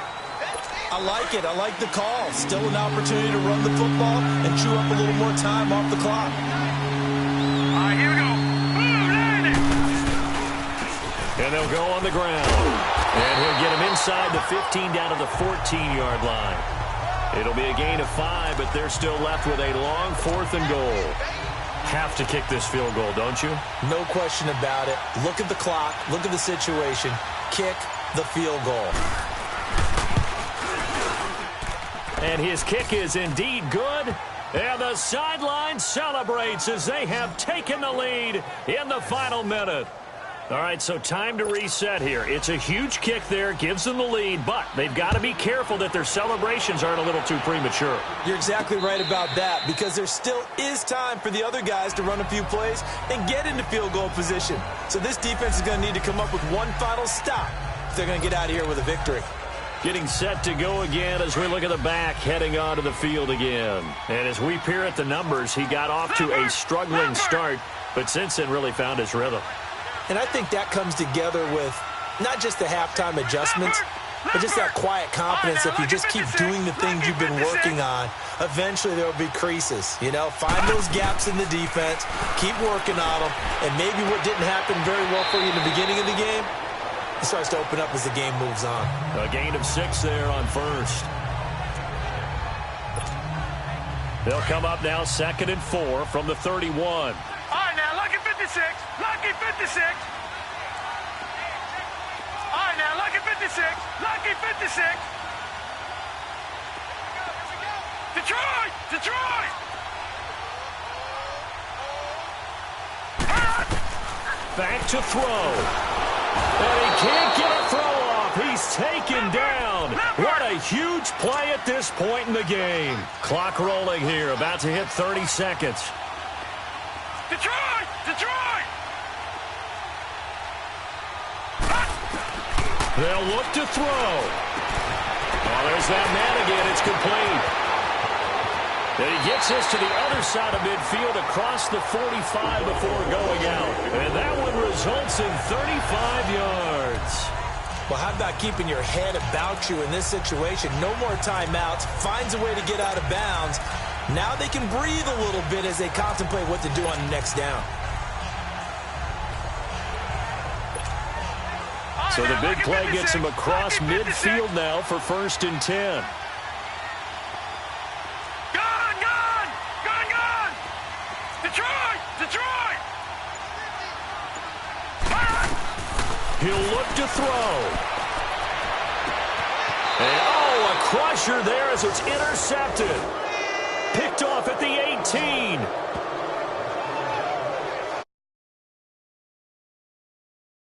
I like it. I like the call. Still an opportunity to run the football and chew up a little more time off the clock. All right, here we go. Blue landed! And they'll go on the ground. And he'll get him inside the 15 down to the 14-yard line. It'll be a gain of 5, but they're still left with a long 4th and goal. Have to kick this field goal, don't you? No question about it. Look at the clock. Look at the situation. Kick the field goal. And his kick is indeed good. And the sideline celebrates as they have taken the lead in the final minute. All right, so time to reset here. It's a huge kick there, gives them the lead, but they've got to be careful that their celebrations aren't a little too premature. You're exactly right about that, because there still is time for the other guys to run a few plays and get into field goal position. So this defense is going to need to come up with one final stop if they're going to get out of here with a victory. Getting set to go again as we look at the back, heading onto the field again. And as we peer at the numbers, he got off to a struggling start, but since then really found his rhythm. And I think that comes together with not just the halftime adjustments, but just that quiet confidence. If you just keep doing the things you've been working on, eventually there will be creases. You know, find those gaps in the defense, keep working on them, and maybe what didn't happen very well for you in the beginning of the game, it starts to open up as the game moves on. A gain of 6 there on first. They'll come up now 2nd and 4 from the 31. All right, now, lucky 56. Lucky 56. All right, now, lucky 56. Lucky 56. Detroit! Detroit! Back to throw. And he can't get a throw off. He's taken down. What a huge play at this point in the game. Clock rolling here, about to hit 30 seconds. Detroit! Detroit! They'll look to throw. Oh, there's that man again. It's complete. And he gets us to the other side of midfield across the 45 before going out. And that one results in 35 yards. Well, how about keeping your head about you in this situation? No more timeouts. Finds a way to get out of bounds. Now they can breathe a little bit as they contemplate what to do on the next down. So the big play gets him across midfield now for 1st and 10. He'll look to throw. And, oh, a crusher there as it's intercepted. Picked off at the 18.